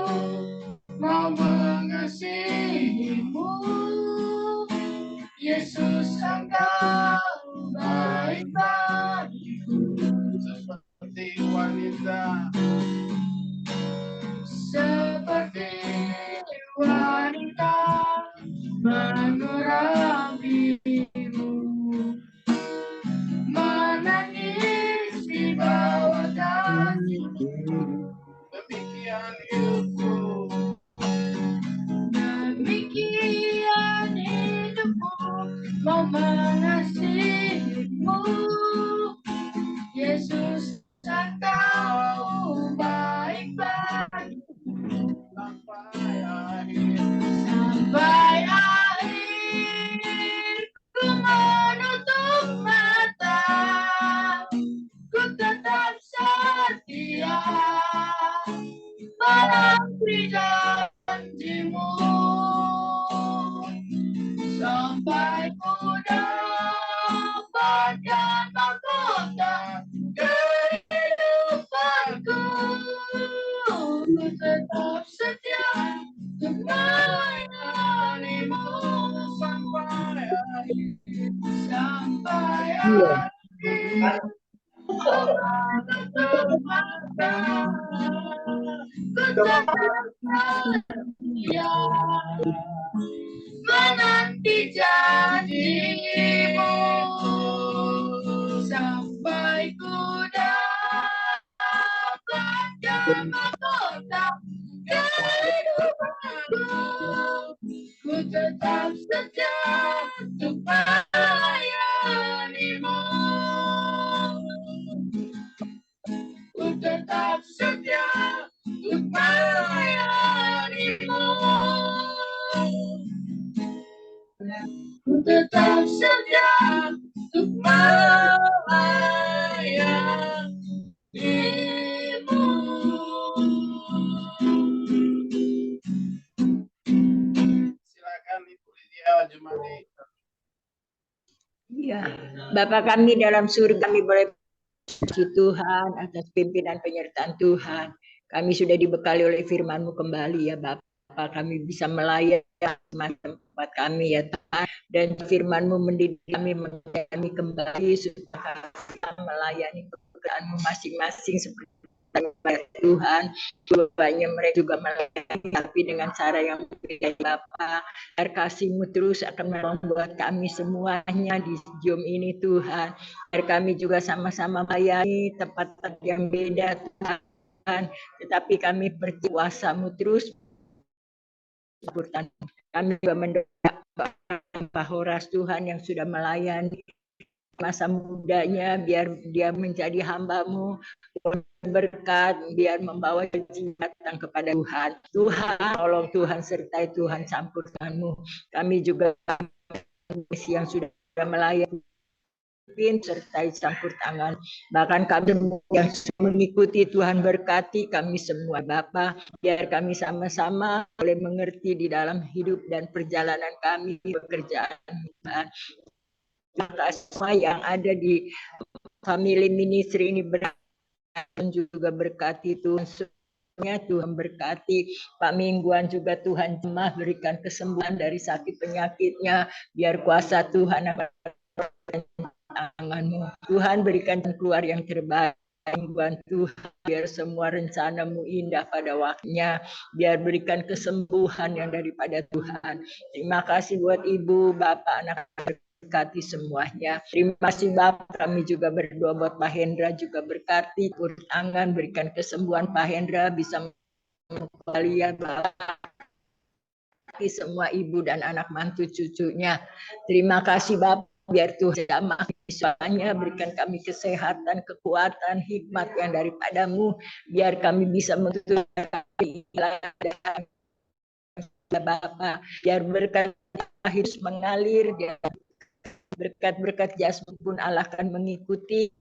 S3: mau mengasihimu, Yesus engkau baik bagiku. Seperti wanita, mengurapimu, menangis di bawah kakimu. Demikian hidupku, mau mengasihimu, Yesus engkau baik bagiku. Sampai akhir ku menutup mata, ku tetap setia menanti janjimu, sampai ku dapatkan mahkota kehidupanku. Ku tetap setia untuk melayanimu sampai akhir, sampai akhir. Menutup mata, ku tetap setia menanti janjimu, sampai ku dapatkan mahkota kehidupanku. Ku tetap setia untuk melayanimu, ku tetap setia untuk melayanimu, ku tetap setia untuk melayanimu. Silakan Ibu Lydia Jumali.
S5: Ya, Bapa kami dalam surga, kami boleh puji Tuhan atas pimpinan penyertaan Tuhan. Kami sudah dibekali oleh firman-Mu kembali ya Bapa. Kami bisa melayani tempat kami ya Tuhan. Dan firman-Mu mendidik kami kembali supaya kita melayani pekerjaan-Mu masing-masing seperti Tuhan. Cobanya mereka juga melayani tapi dengan cara yang berbeda Bapa. Biar kasih-Mu terus akan membuat kami semuanya di Zoom ini Tuhan. Biar kami juga sama-sama melayani tempat yang beda Tuhan. Tetapi kami berkuasa-Mu terus. Kami juga mendoakan Pak Horas Tuhan yang sudah melayani masa mudanya, biar dia menjadi hamba-Mu berkat, biar membawa datang kepada Tuhan. Tuhan, tolong Tuhan sertai Tuhan campur tangan-Mu. Kami juga yang sudah melayani sertai campur tangan, bahkan kami yang mengikuti Tuhan berkati kami semua Bapa, biar kami sama-sama boleh mengerti di dalam hidup dan perjalanan kami pekerjaan Tuhan. Terima kasih semua yang ada di family ministry ini juga berkati Tuhan. Tuhan berkati Pak Mingguan juga, Tuhan jemaah berikan kesembuhan dari sakit penyakitnya, biar kuasa Tuhan tangan-Mu. Tuhan berikan keluar yang terbaik. Tuhan, biar semua rencana-Mu indah pada waktunya, biar berikan kesembuhan yang daripada Tuhan. Terima kasih buat Ibu, Bapak, anak berkati semuanya. Terima kasih Bapak, kami juga berdoa buat Pak Hendra juga berkati, tangan berikan kesembuhan Pak Hendra bisa melihat Bapak semua ibu dan anak mantu cucunya. Terima kasih Bapak, biar Tuhan jamaah misalnya berikan kami kesehatan, kekuatan, hikmat yang daripada-Mu, biar kami bisa menutup Bapak, biar berkat harus mengalir, berkat-berkat jasmani pun Allah akan mengikuti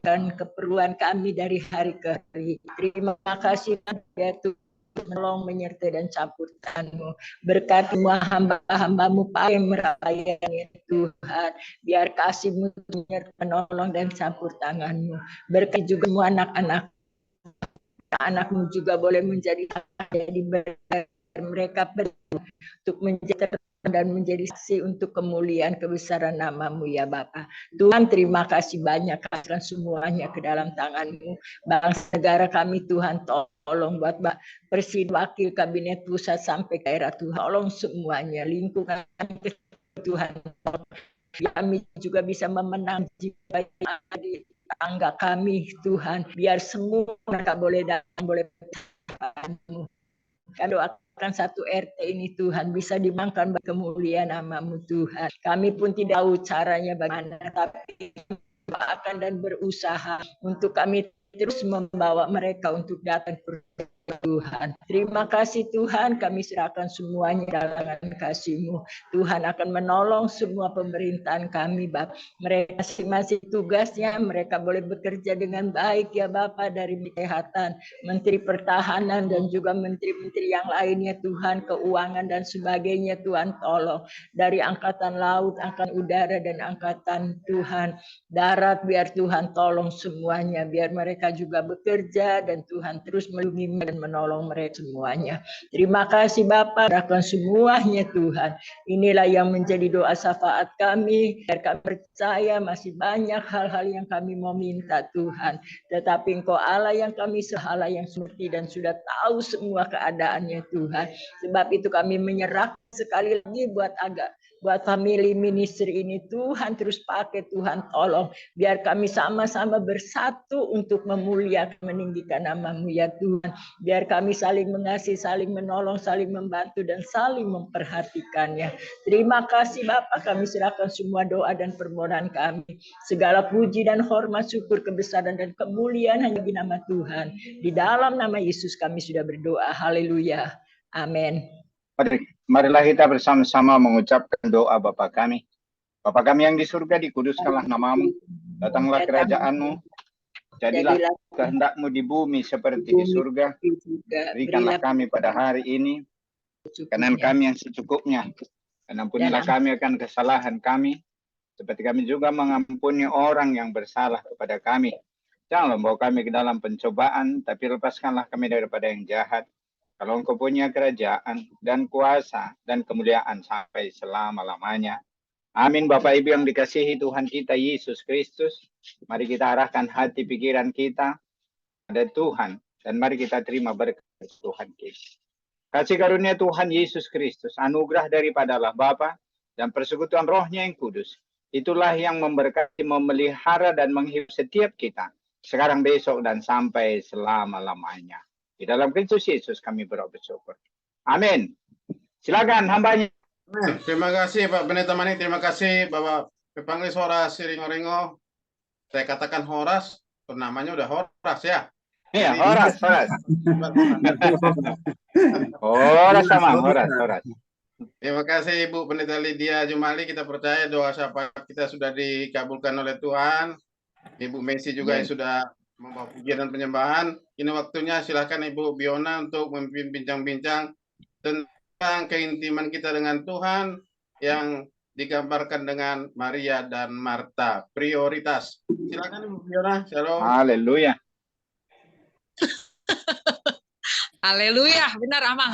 S5: dan keperluan kami dari hari ke hari. Terima kasih ya Tuhan, menolong, menyertai dan campur tangan-Mu. Berkat semua hamba-hamba-Mu Pak yang melayani Tuhan, biar kasih-Mu menolong dan campur tangan-Mu. Berkat juga semua anak-anak-Mu juga boleh menjadi mereka untuk menjadi dan menjadi saksi untuk kemuliaan kebesaran nama-Mu ya Bapa. Tuhan terima kasih banyak, kasihkan semuanya ke dalam tangan-Mu. Bangsa negara kami Tuhan tolong buat Presiden, Wakil Kabinet Pusat sampai ke daerah Tuhan. Tolong semuanya, lingkungan Tuhan. Kami juga bisa memenang jiwa di tangga kami Tuhan. Biar semua mereka boleh datang, boleh bertemu. Kami doakan satu RT ini Tuhan bisa dimakan kemuliaan nama-Mu Tuhan. Kami pun tidak tahu caranya bagaimana, tapi akan dan berusaha untuk kami terus membawa mereka untuk datang ke Tuhan. Terima kasih Tuhan, kami serahkan semuanya dalam kasih-Mu. Tuhan akan menolong semua pemerintahan kami, Bapak. Mereka masing-masing tugasnya, mereka boleh bekerja dengan baik ya Bapak, dari kesehatan, Menteri Pertahanan dan juga menteri-menteri yang lainnya Tuhan, keuangan dan sebagainya Tuhan tolong. Dari Angkatan Laut, Angkatan Udara dan Angkatan Tuhan Darat, biar Tuhan tolong semuanya, biar mereka juga bekerja dan Tuhan terus melindungi dan menolong mereka semuanya. Terima kasih Bapak, serahkan semuanya Tuhan. Inilah yang menjadi doa syafaat kami, biar kami percaya masih banyak hal-hal yang kami mau minta Tuhan. Tetapi Engkau Allah yang kami sehala yang seperti dan sudah tahu semua keadaannya Tuhan. Sebab itu kami menyerahkan sekali lagi buat family ministry ini Tuhan, terus pakai Tuhan tolong, biar kami sama-sama bersatu untuk memuliakan, meninggikan nama-Mu ya Tuhan, biar kami saling mengasihi, saling menolong, saling membantu dan saling memperhatikannya. Terima kasih Bapak, kami serahkan semua doa dan permohonan kami, segala puji dan hormat, syukur, kebesaran dan kemuliaan hanya di nama Tuhan. Di dalam nama Yesus kami sudah berdoa, haleluya, amin.
S6: Marilah kita bersama-sama mengucapkan doa Bapa kami. Bapa kami yang di surga, dikuduskanlah nama-Mu, datanglah kerajaan-Mu, jadilah kehendak-Mu di bumi seperti di surga. Berikanlah kami pada hari ini makanan kami yang secukupnya, dan ampunilah kami akan kesalahan kami, seperti kami juga mengampuni orang yang bersalah kepada kami. Janganlah membawa kami ke dalam pencobaan, tapi lepaskanlah kami daripada yang jahat. Kalau Engkau punya kerajaan dan kuasa dan kemuliaan sampai selama-lamanya. Amin. Bapak Ibu yang dikasihi Tuhan kita Yesus Kristus, mari kita arahkan hati pikiran kita pada Tuhan dan mari kita terima berkat Tuhan kita. Kasih karunia Tuhan Yesus Kristus, anugerah daripada Allah Bapa dan persekutuan Roh-Nya yang kudus, itulah yang memberkati, memelihara dan menghibur setiap kita sekarang, besok dan sampai selama-lamanya. Di dalam Kristus Yesus kami bersyukur. Amin. Silakan hambanya.
S3: Terima kasih Pak Pendeta Manik, terima kasih Bapak Panggil Horas Siringo-ringo. Saya katakan Horas, namanya udah Horas ya.
S6: Iya,
S3: Jadi-
S6: Horas. Horas sama, Horas.
S3: Terima kasih Ibu Pendeta Lydia Jumali. Kita percaya doa syafaat kita sudah dikabulkan oleh Tuhan. Ibu Messi juga yang sudah membawa pujian dan penyembahan. Ini waktunya silakan Ibu Biona untuk memimpin bincang-bincang tentang keintiman kita dengan Tuhan yang digambarkan dengan Maria dan Marta. Prioritas. Silakan Ibu Biona. Shalom.
S6: Haleluya.
S7: Haleluya, benar Amang.